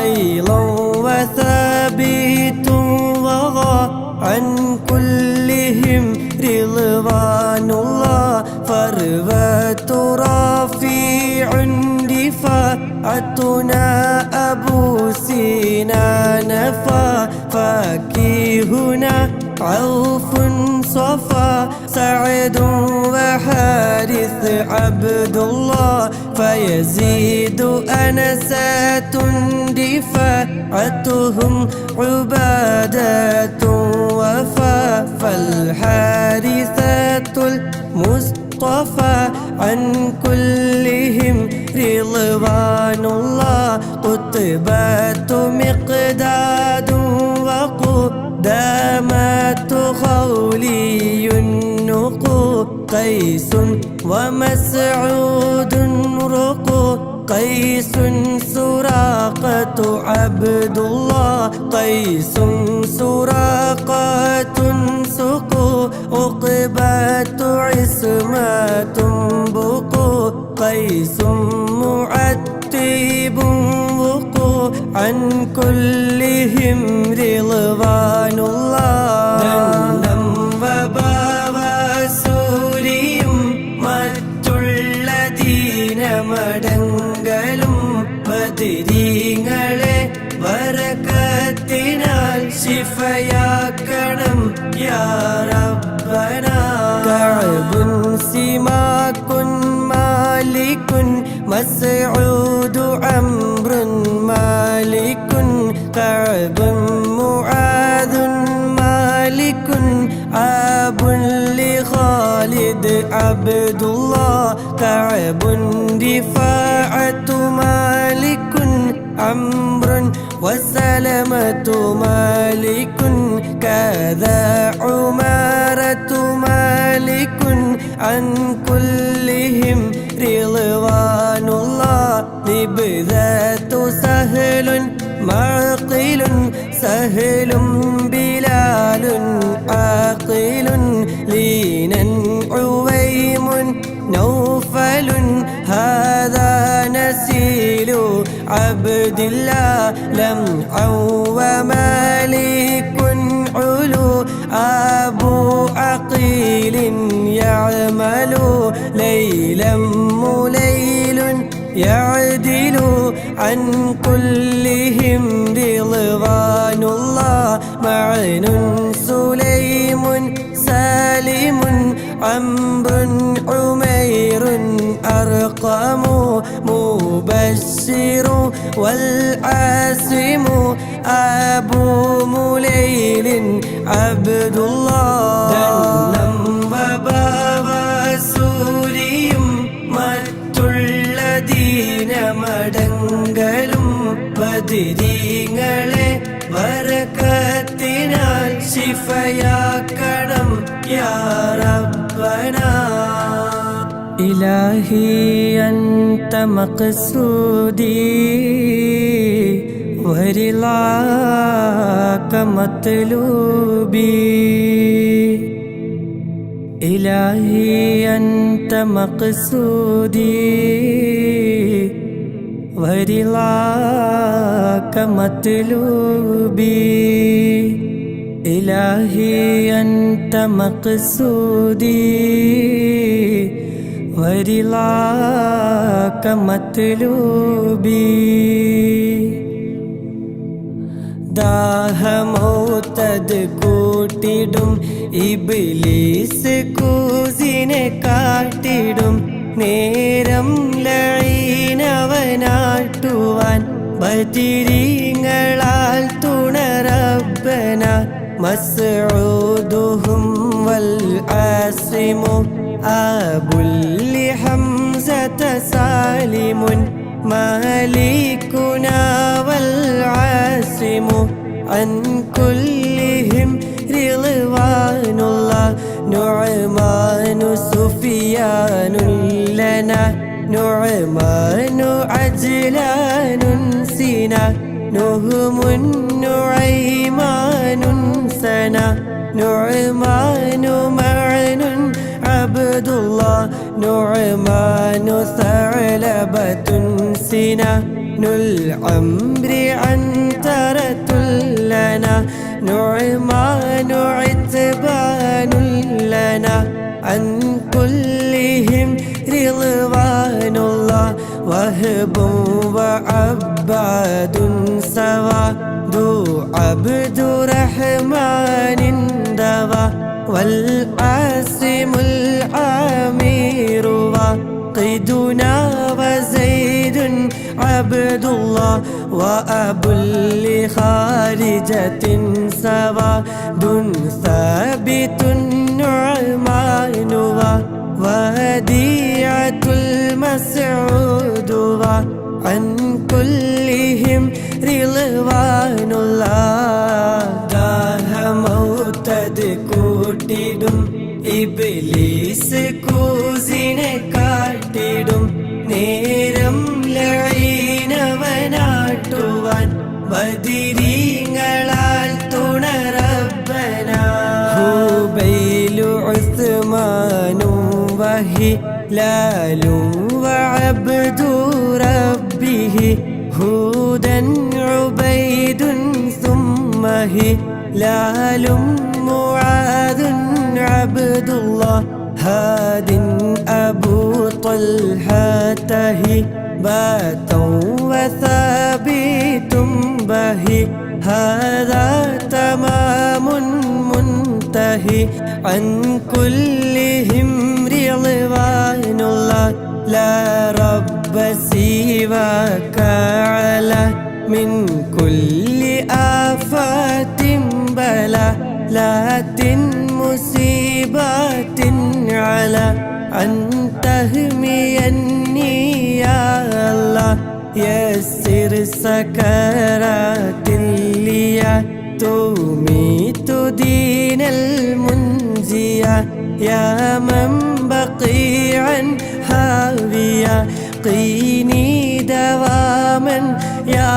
ഐളൻ വസബീതും عن كلهم رضوان الله فروة رافع دفاعتنا أبو سنان فاكهنا عوف صفا سعد وحارث عبد الله فيزيد أنسات دفاعتهم عبادة وفا فالحارثة المصطفى عن كلهم رضوان الله قطبات مقداد وقدامات خولي النقو قيس ومسعود رقو قيس سراقة عبد الله قيس سراقة سقو عقبة عصمة بقو قيس معتب وقو عن كلهم رضوان الله ذنب وباب سوريم مت مسعود عمرو مالك كعب معاذ مالك أب لخالد عبد الله كعب رفاعة مالك عمرو وسلمة مالك كذا عمارة مالك عن كلهم رضوان الله لبذات سهل معقل سهل بلال عاقل لينا عويم نوفل هذا نسيل عبد الله لمعا ومالك علو أبو عقيل يعمل ليلا مليل يعدل عن كلهم رضوان الله معن سليم سالم عمرو عمير أرقم مبشر والعاصم أبو مليل عبد الله دنم وبابا سوريم മറ്റുള്ള ദീനമടങ്കലും ബദരീങ്ങളെ ബറകത്തിനാൽ ശിഫയാക്കണം യാ റബ്ബനാ ഇലാഹി അൻത മഖ്സൂദി വരിളാക മത്ലൂബി إلهي أنت مقصودي ورضاك مطلوبي إلهي أنت مقصودي ورضاك مطلوبي ദാഹമൗത്തത് കൂട്ടിടും ഇബ്ലീസ് കൂസിനെ കാട്ടിടും നേരം ലഈനവനാട്ടുവാൻ ബദരീങ്ങളാൽ തുണറബ്ബന മസ്ഊദുഹും വൽ ആസിമു അബുൽ ഹംസത സാലിമുൻ مالكنا والعاصم عن كلهم رضوان الله نعمان سفيان لنا نعمان عجلان سنا نهم نعيمان سنا نعمان معن عبد الله نعمان ثعلبة سنا العمر عنترة لنا نعمان عتبان لنا عن كلهم رضوان الله وهب وعباد سوا ذو عبد رحمن دوا والعاصم العامر وقيدنا وزيد عبد الله وأبو لخارجة سواد ثابت نعمان ووديعة المسعود عن كلهم رضوان الله ദാഹമൗത്തത് കൂട്ടിടും ഇബ്ലീസ് കൂസിനെ കാട്ടിടും നേരം ലഈനവനാട്ടുവാൻ ബദരീങ്ങളാൽ തുണറബ്ബന ഹുബൈലു ഉസ്മാനും വഹിലാലും വഅബ്ദു റബ്ബിഹി هودا عبيد ثم هلال معاذ عبد الله هاد أبو طلحة هبات وثابت به هذا تمام منتهي عن كلهم رضوان الله لا رب سواك على من كل آفات بلاءات مصيبات على أن تهميني يا الله يسر سكرات لي تميت دين المنزية يا من بقيعا حاوية قيني دواما يا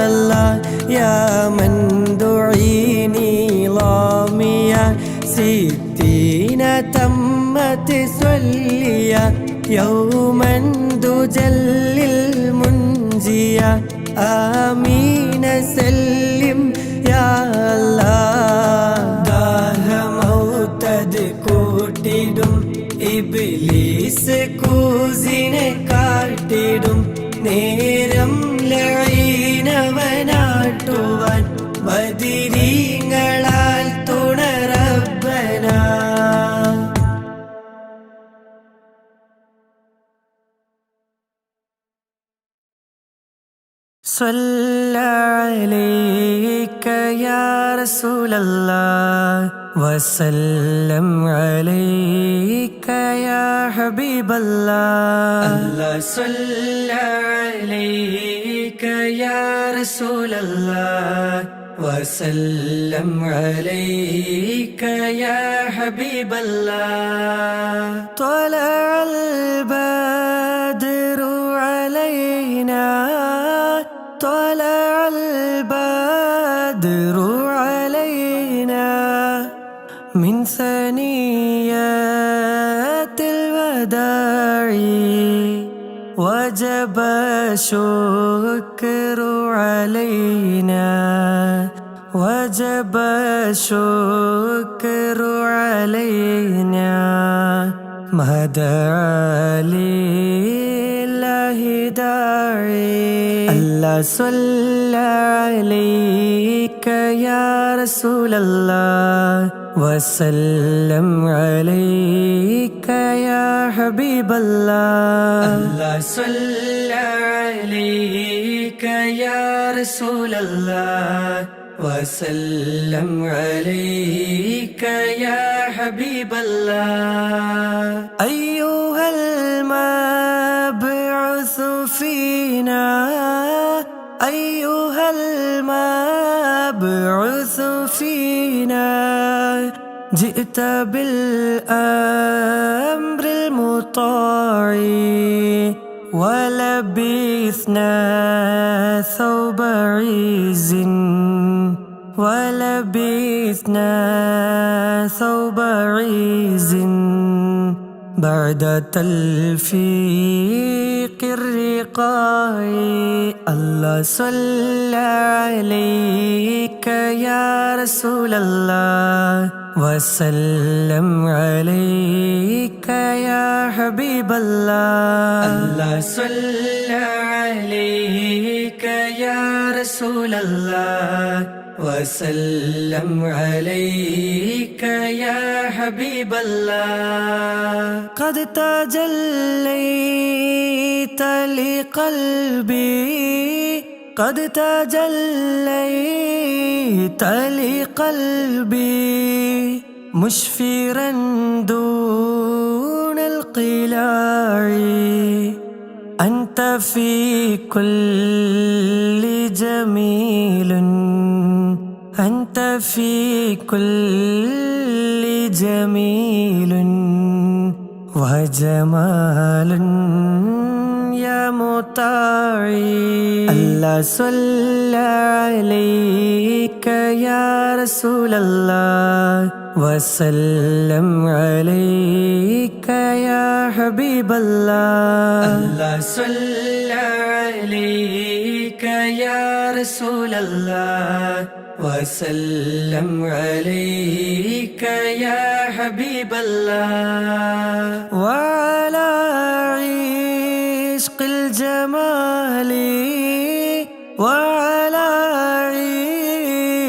الله يا من دعيني ضامية 60 تمت سلية يوما دجل المنزية آمين سلم يا الله ദാഹ മൗതദ് കൂട്ടിടും ഇബ്ലീസ് കൂസിനെ കാട്ടിടും നേരം ലഈനവനാട്ടുവാൻ ബദിരീങ്ങളാൽ തുണറബ്ബന صلى عليك يا رسول الله وسلم عليك يا حبيب الله الله صلى عليك يا رسول الله وسلم عليك يا حبيب الله طلع البدر علينا طلع البدر علينا من ثنيات الوداع وجب الشكر علينا وجب الشكر علينا ما دعا لله داعي الله صلى عليك يا رسول الله وسلم عليك يا حبيب الله الله صلى عليك يا رسول الله وسلم عليك يا حبيب الله أيها المبعوث فينا أيها المبعوث فينا جئت بالأمر المطاع ولبثنا ثوب عز ولبثنا ثوب عز بعد تلفيق الرقاع الله صلى عليك يا رسول الله وسلم عليك يا حبيب الله الله صلى عليك يا رسول الله وسلم عليك يا حبيب الله قد تجليت لقلبي قد تجليت لقلبي مشفرا دون القلاع أنت في كل جميل أنت في كل جميل وجمال يا مطاعي الله صلى عليك يا رسول الله وسلم عليك يا حبيب الله الله صلى عليك يا رسول الله وسلم عليك يا حبيب الله وعلى عشق الجمال وعلى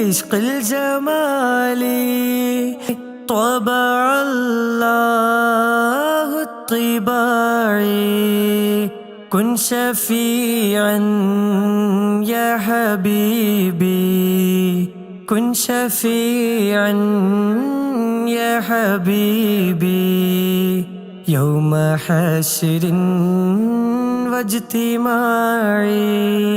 عشق الجمال طبع الله الطباع كن شفيعا يا حبيبي كن شفيعا يا حبيبي يوم حشر واجتماعي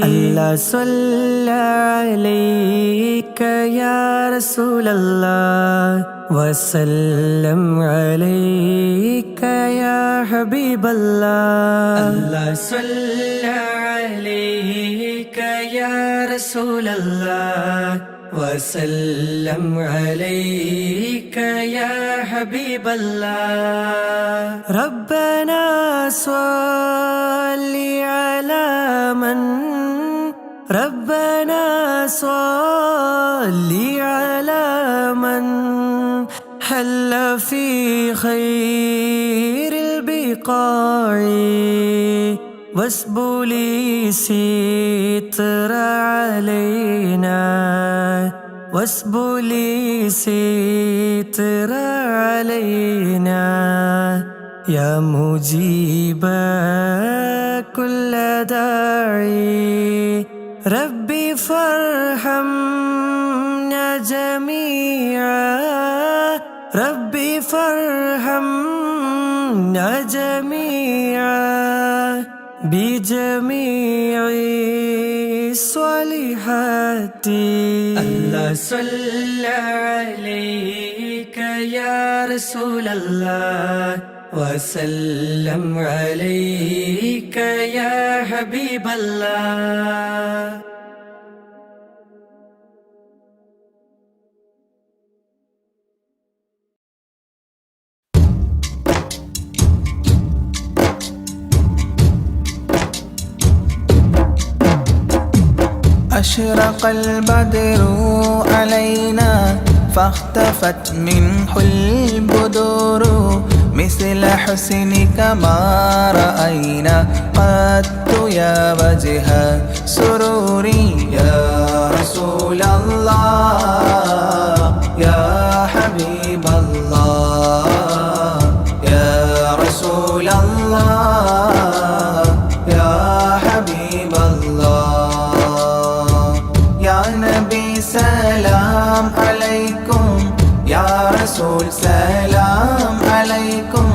الله صلى عليك يا رسول الله وسلم عليك يا حبيب الله الله صلى عليك يا رسول الله وسلم عليك يا حبيب الله ربنا صل على من ربنا صل على من حل في خير البقاع واسبلي ستر علينا واسبلي ستر علينا يا مجيب كل داعي ربي فارحمنا جميعا ربي فارحمنا جميعا بجميع الصالحات الله صلى عليك يا رسول الله وسلم عليك يا حبيب الله أشرق البدر علينا فاختفت منه البدور مثل حسنك ما رأينا قط يا وجه سروري يا رسول الله يا حبيب الله يا رسول الله يا حبيب الله يا نبي سلام عليكم يا رسول سلام عليكم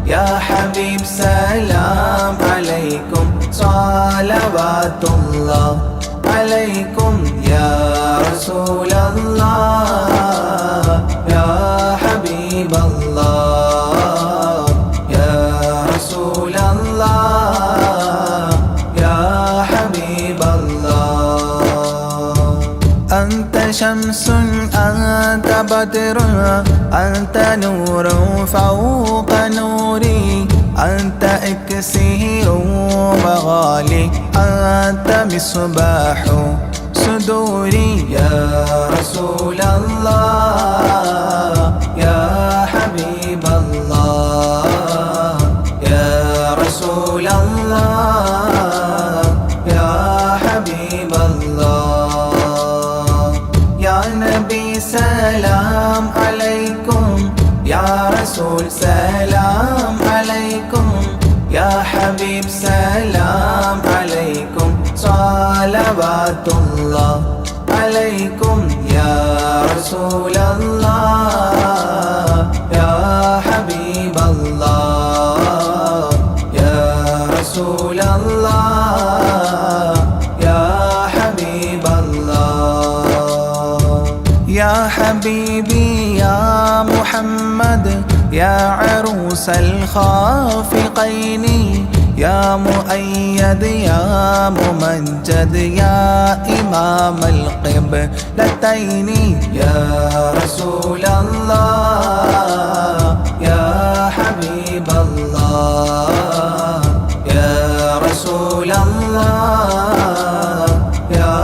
يا حبيب سلام عليكم صلوات الله عليكم يا رسول الله يا حبيب الله يا رسول الله يا حبيب الله أنت شمس أنت بدر أنت نور فوق نوري أنت إكسير مغالي أنت مصباح صدوري يا رسول الله يا حبيب الله يا رسول الله يا حبيب الله يا نبي سلام عليكم يا رسول سلام عليكم يا حبيب سلام عليكم صلوات الله عليكم يا رسول الله يا حبيب الله يا رسول الله يا حبيب الله يا حبيبي يا محمد يا عروس الخافقين يا مؤيد يا ممجد يا إمام القبلتين يا رسول الله يا حبيب الله يا رسول الله يا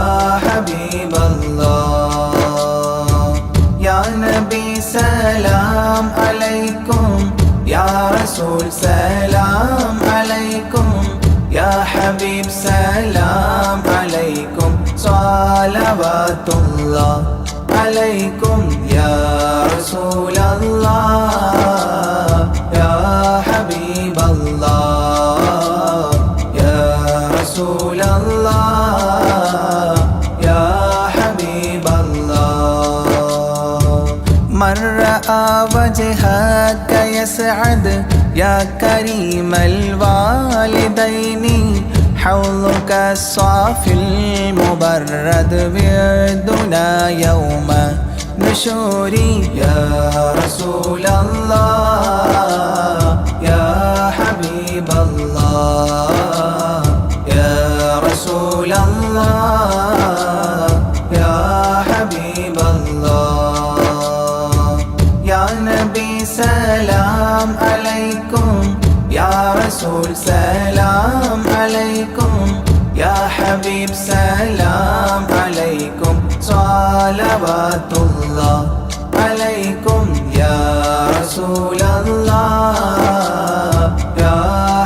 حبيب الله يا نبي سلام عليكم يا رسول سلام عليكم يا حبيب سلام عليكم صلوات الله عليكم يا رسول الله يا حبيب الله يا رسول الله يا حبيب الله من رأى وجهك يسعد يا كريم الوالدين حوضك الصافي المبرد بيدنا يوم نشوري يا رسول الله يا حبيب الله يا رسول الله يا حبيب الله يا نبي سلام عليكم يا رسول سلام عليكم يا حبيب سلام عليكم صلوات الله عليكم يا رسول الله يا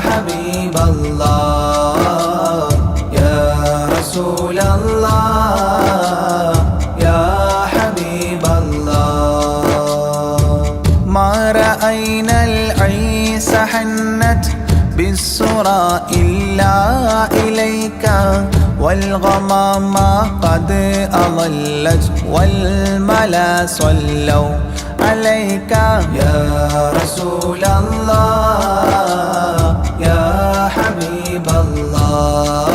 حبيب الله يا رسول الله يا حبيب الله ما رأينا العيس حنت بالسرى إلا إليك والغمام قد أظلت والملا صلوا عليك يا رسول الله يا حبيب الله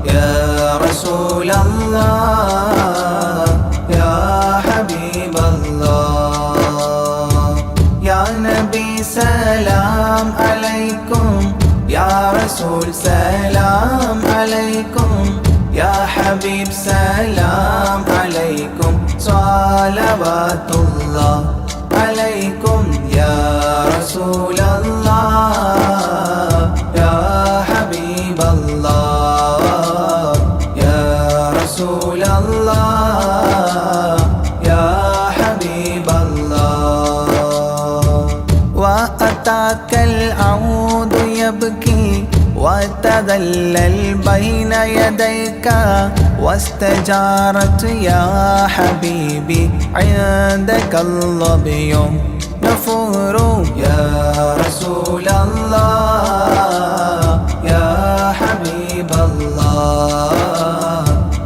يا رسول الله يا حبيب الله يا نبي سلام عليكم يا رسول سلام عليكم يا حبيب سلام عليكم صلوات الله عليكم يا رسول الله يا حبيب الله يا رسول الله يا حبيب الله وأتاك العود يبكي وتذلل بين يديك واستجارت يا حبيبي عندك الظبي نفور يا رسول الله يا حبيب الله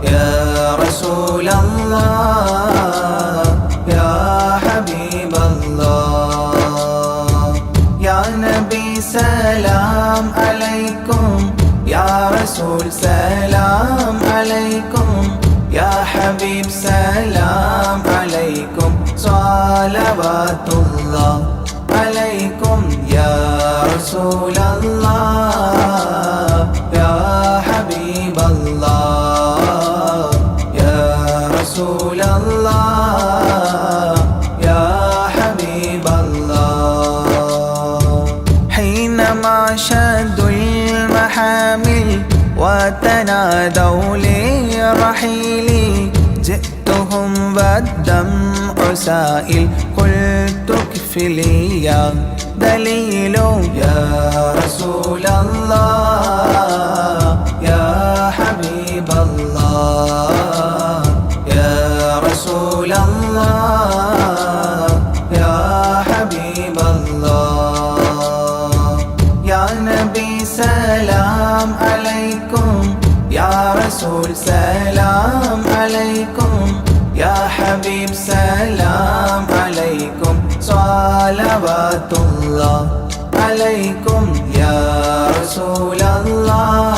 يا رسول الله يا حبيب الله يا نبي سلام عليكم يا رسول سلام عليكم يا حبيب سلام عليكم صلوات الله عليكم يا رسول الله يا حبيب الله يا رسول الله يا حبيب الله حينما شدوا المحامل وتنادوا لرحيلي جئتهم والدمع سائل قلت اكفلي يا دليل يا رسول الله يا حبيب الله يا رسول الله يا حبيب الله يا نبي سلام عليكم يا رسول سلام عليكم يا حبيب سلام عليكم صلوات الله عليكم يا رسول الله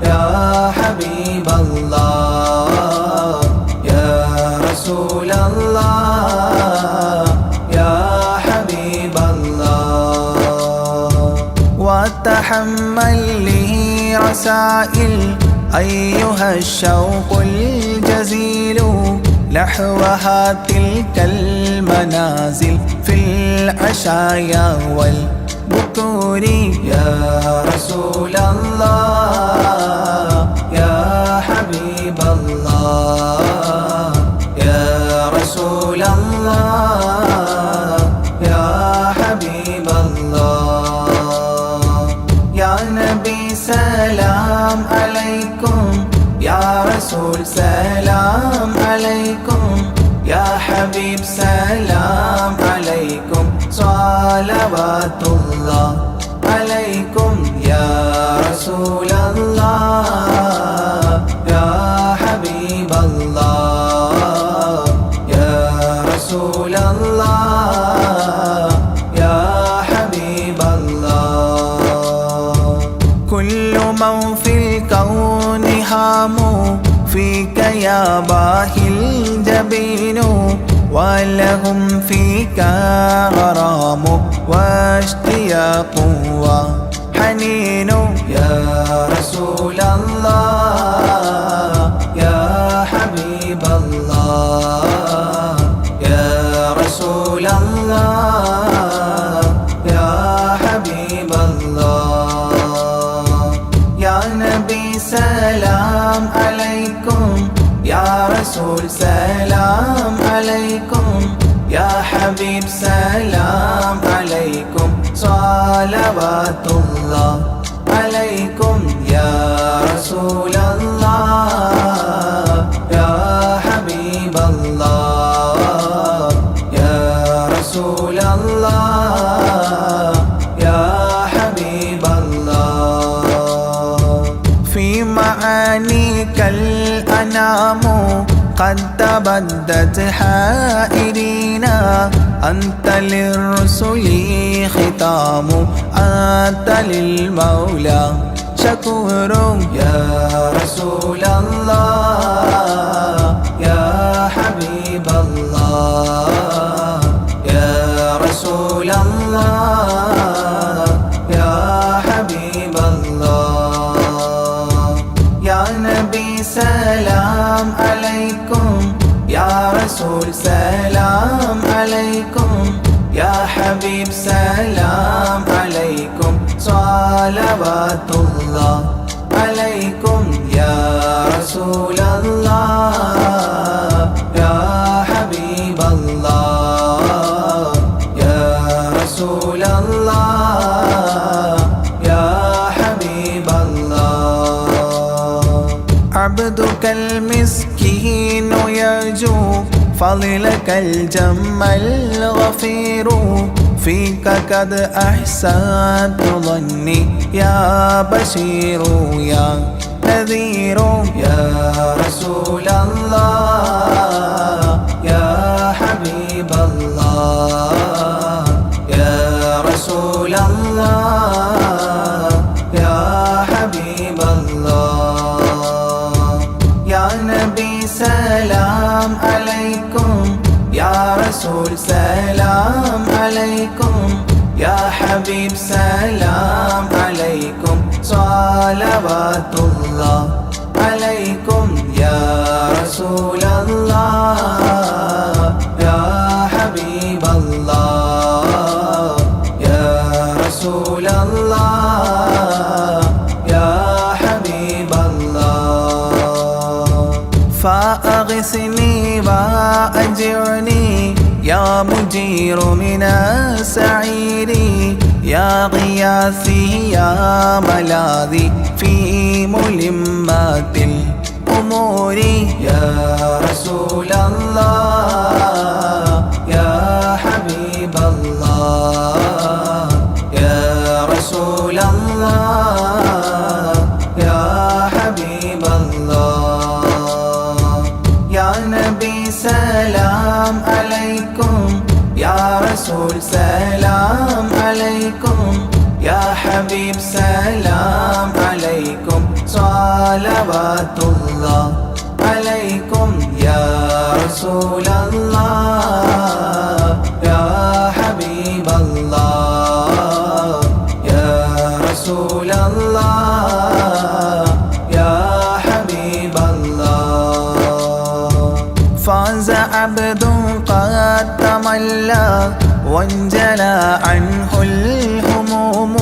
يا حبيب الله يا رسول الله يا حبيب الله وتحمل لي رسائل أيها الشوق الجزيل نحوها تلك المنازل في العشايا والبكور يا رسول الله يا حبيب الله يا رسول الله يا حبيب الله يا نبي سلام عليكم يا رسول سلام عليكم يا حبيب سلام عليكم صلوات الله عليكم يا رسول فيك يا باهي الجبين ولهم فيك غرام واشتياق وحنين يا رسول الله يا حبيب الله يا رسول الله يا حبيب الله يا نبي سلام عليكم يا رسول سلام عليكم يا حبيب سلام عليكم صلوات الله عليكم يا رسول الله يا حبيب الله يا رسول الله يا حبيب الله في معانيك الأنام قد تبدت حائرينا أنت للرسل ختام أنت للمولى شكور يا رسول الله يا حبيب الله يا رسول الله يا حبيب الله يا نبي سلام عليكم يا رسول سلام عليكم يا حبيب سلام عليكم صلوات الله عليكم يا رسول الله يا حبيب الله يا رسول الله يا حبيب الله عبدك المسكين يرجو فضلك الجم الغفير فيك قد أحسنت ظني يا بشير يا نذير يا رسول الله يا حبيب الله يا رسول الله يا حبيب الله يا نبي سلام عليكم يا رسول سلام عليكم يا حبيب سلام عليكم صلوات الله عليكم يا رسول الله يا حبيب الله يا رسول الله يا حبيب الله فأغثني وأجرني يا مجير من السعير يا غياثي يا ملاذي في ملمات الأمور يا رسول الله يا حبيب الله يا رسول الله يا حبيب الله يا نبي سلام عليكم يا رسول سلام عليكم يا حبيب سلام عليكم صلوات الله عليكم يا رسول الله يا حبيب الله يا رسول الله يا حبيب الله فاز عبد قد تملى وانجلى عنه الهموم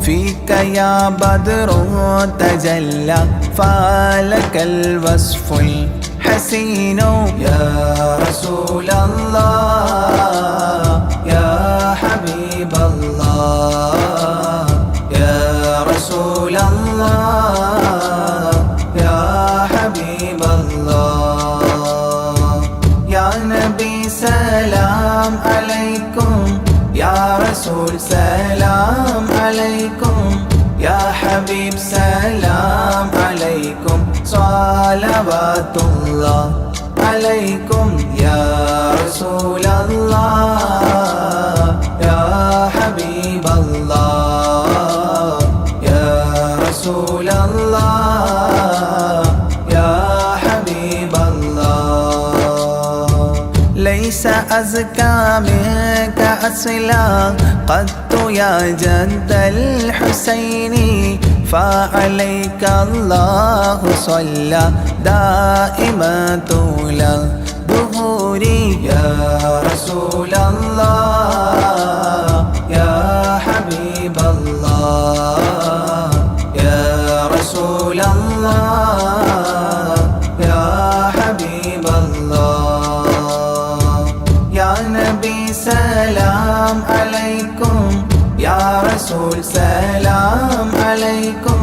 فيك يا بدر تجلى فلك الوصف الحسين يا رسول الله يا حبيب الله يا رسول الله يا حبيب الله يا نبي سلام عليكم يا رسول سلام عليكم يا حبيب سلام عليكم صلوات الله عليكم يا رسول الله يا حبيب الله يا رسول الله أزكى منك أصلا قدت يا جد الحسين فعليك الله صلى دائما طول الدهور يا رسول الله يا حبيب الله يا رسول الله يا حبيب الله يا نبي سلام عليكم يا رسول سلام عليكم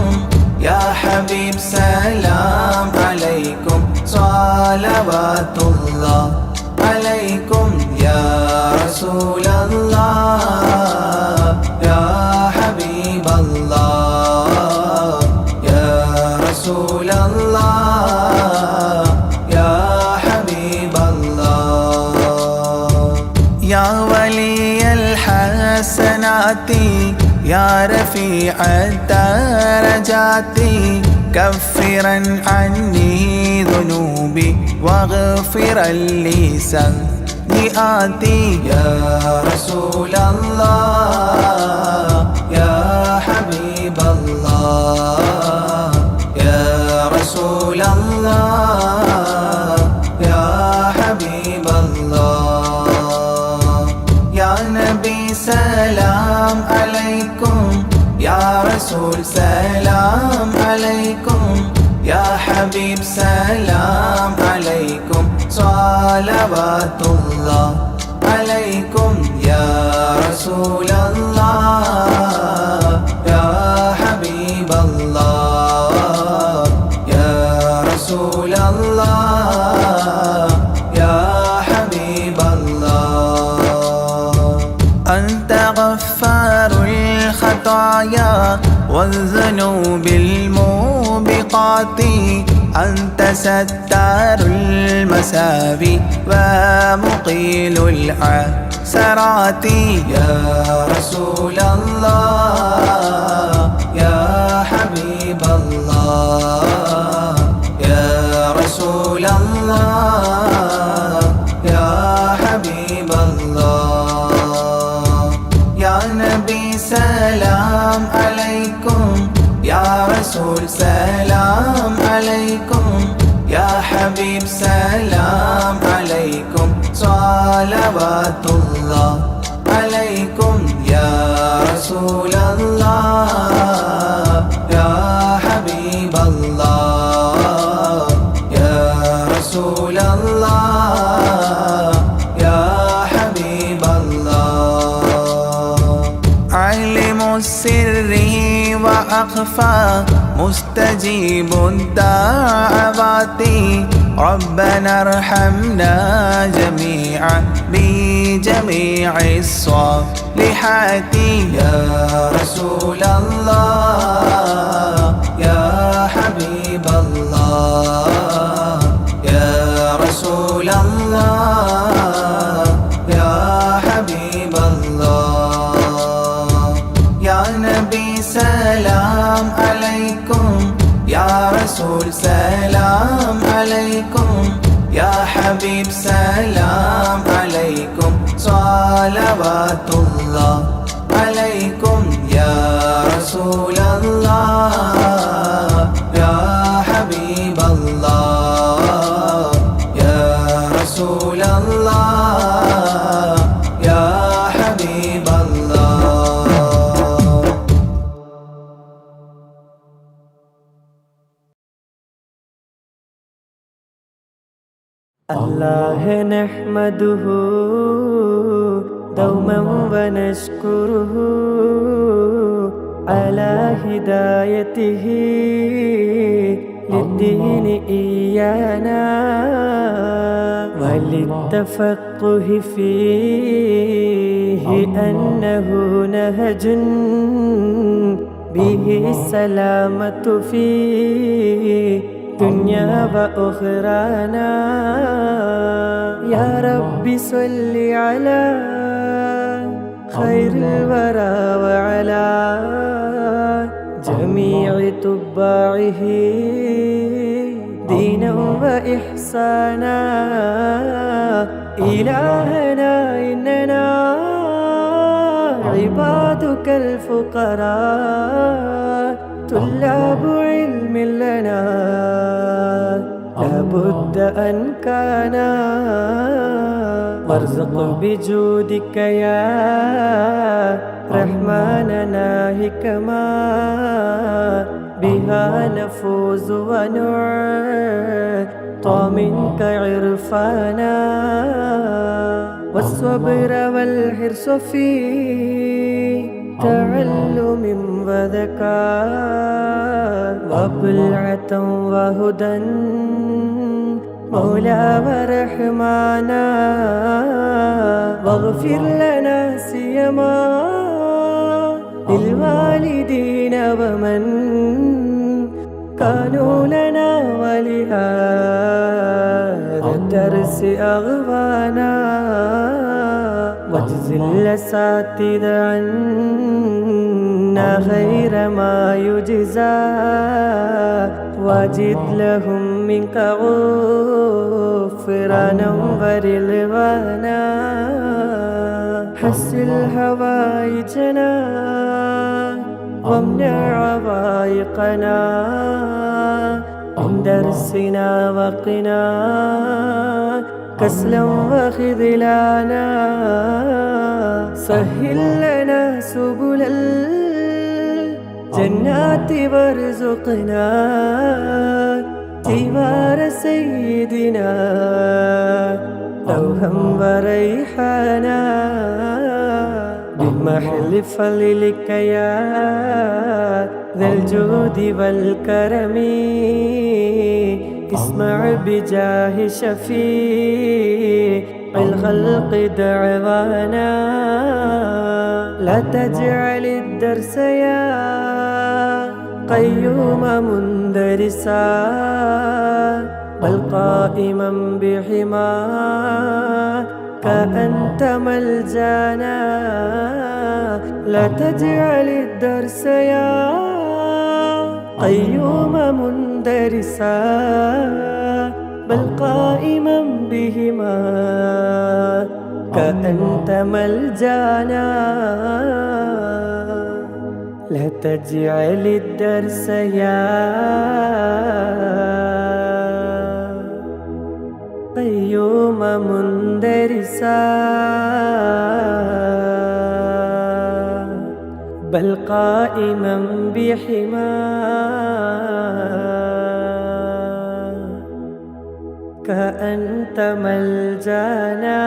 يا حبيب سلام عليكم صلوات الله عليكم يا رسول الله يا حبيب الله يا رسول الله يا حبيب الله يا ولي الحسنات يا رفيع الدرجات كفرا عني ذنوبي واغفرا لي سيئاتي يا رسول الله يا حبيب الله يا رسول الله يا حبيب الله يا نبي سلام عليكم يا رسول سلام عليكم يا حبيب سلام عليكم صلوات الله عليكم يا رسول الله يا حبيب الله يا رسول الله يا حبيب الله أنت غفار الخطايا والذنوب الموبقات أنت ستار المساوي ومقيل العثرات يا رسول الله يا حبيب الله يا رسول الله يا حبيب الله يا نبي سلام عليكم يا رسول سلام عليكم يا حبيب سلام عليكم صلوات الله عليكم يا رسول الله يا حبيب الله يا رسول الله يا حبيب الله علم السر وأخفى مستجيب الدعوات ربنا ارحمنا جميعا بجميع الصالحات يا رسول الله يا حبيب الله يا رسول الله يا حبيب الله يا نبي سلام عليكم يا رسول سلام عليكم يا حبيب سلام عليكم صلوات الله عليكم يا رسول الله يا حبيب الله يا رسول الله يا حبيب الله الله نحمده دوما ونشكره على هدايته للدين إيانا وللتفقه فيه أنه نهج به السلامة في دنيا وأخرانا يا رب صل على خير الورى وعلى جميع تباعه دينا وإحسانا إلهنا إننا عبادك الفقراء طلاب علم لنا لابد أن كان وارزق بجودك يا رحمننا حكما بها نفوز ونعطى منك عرفانا والصبر والحرص في تعلم وذكاء وبلعة وهدى مولى ورحمانا واغفر لنا سيما للوالدين ومن كانوا لنا ولهذا الدرس أغوانا واجزل الأساتذة عنا خير ما يجزى واجد لهم منك غفرانا ورضوانا حسن هوائجنا وامنع عوائقنا من درسنا وقنا كسلا وخذلانا سهل لنا سبل الجنات وارزقنا جوار سيدنا روحا وريحانا بمحل فضلك يا ذا الجود والكرم اسمع بجاه شفيع الخلق دعوانا لا تجعل الدرس يا قيوم مندرسا بل قائما بحماك أنت ملجانا لا تجعل الدرس يا قيوم مندرسا بل قائما بهما كأنت ملجانا لا تجعل الدرس يا قيوم مندرسا بل قائما بحماك أنت ملجانا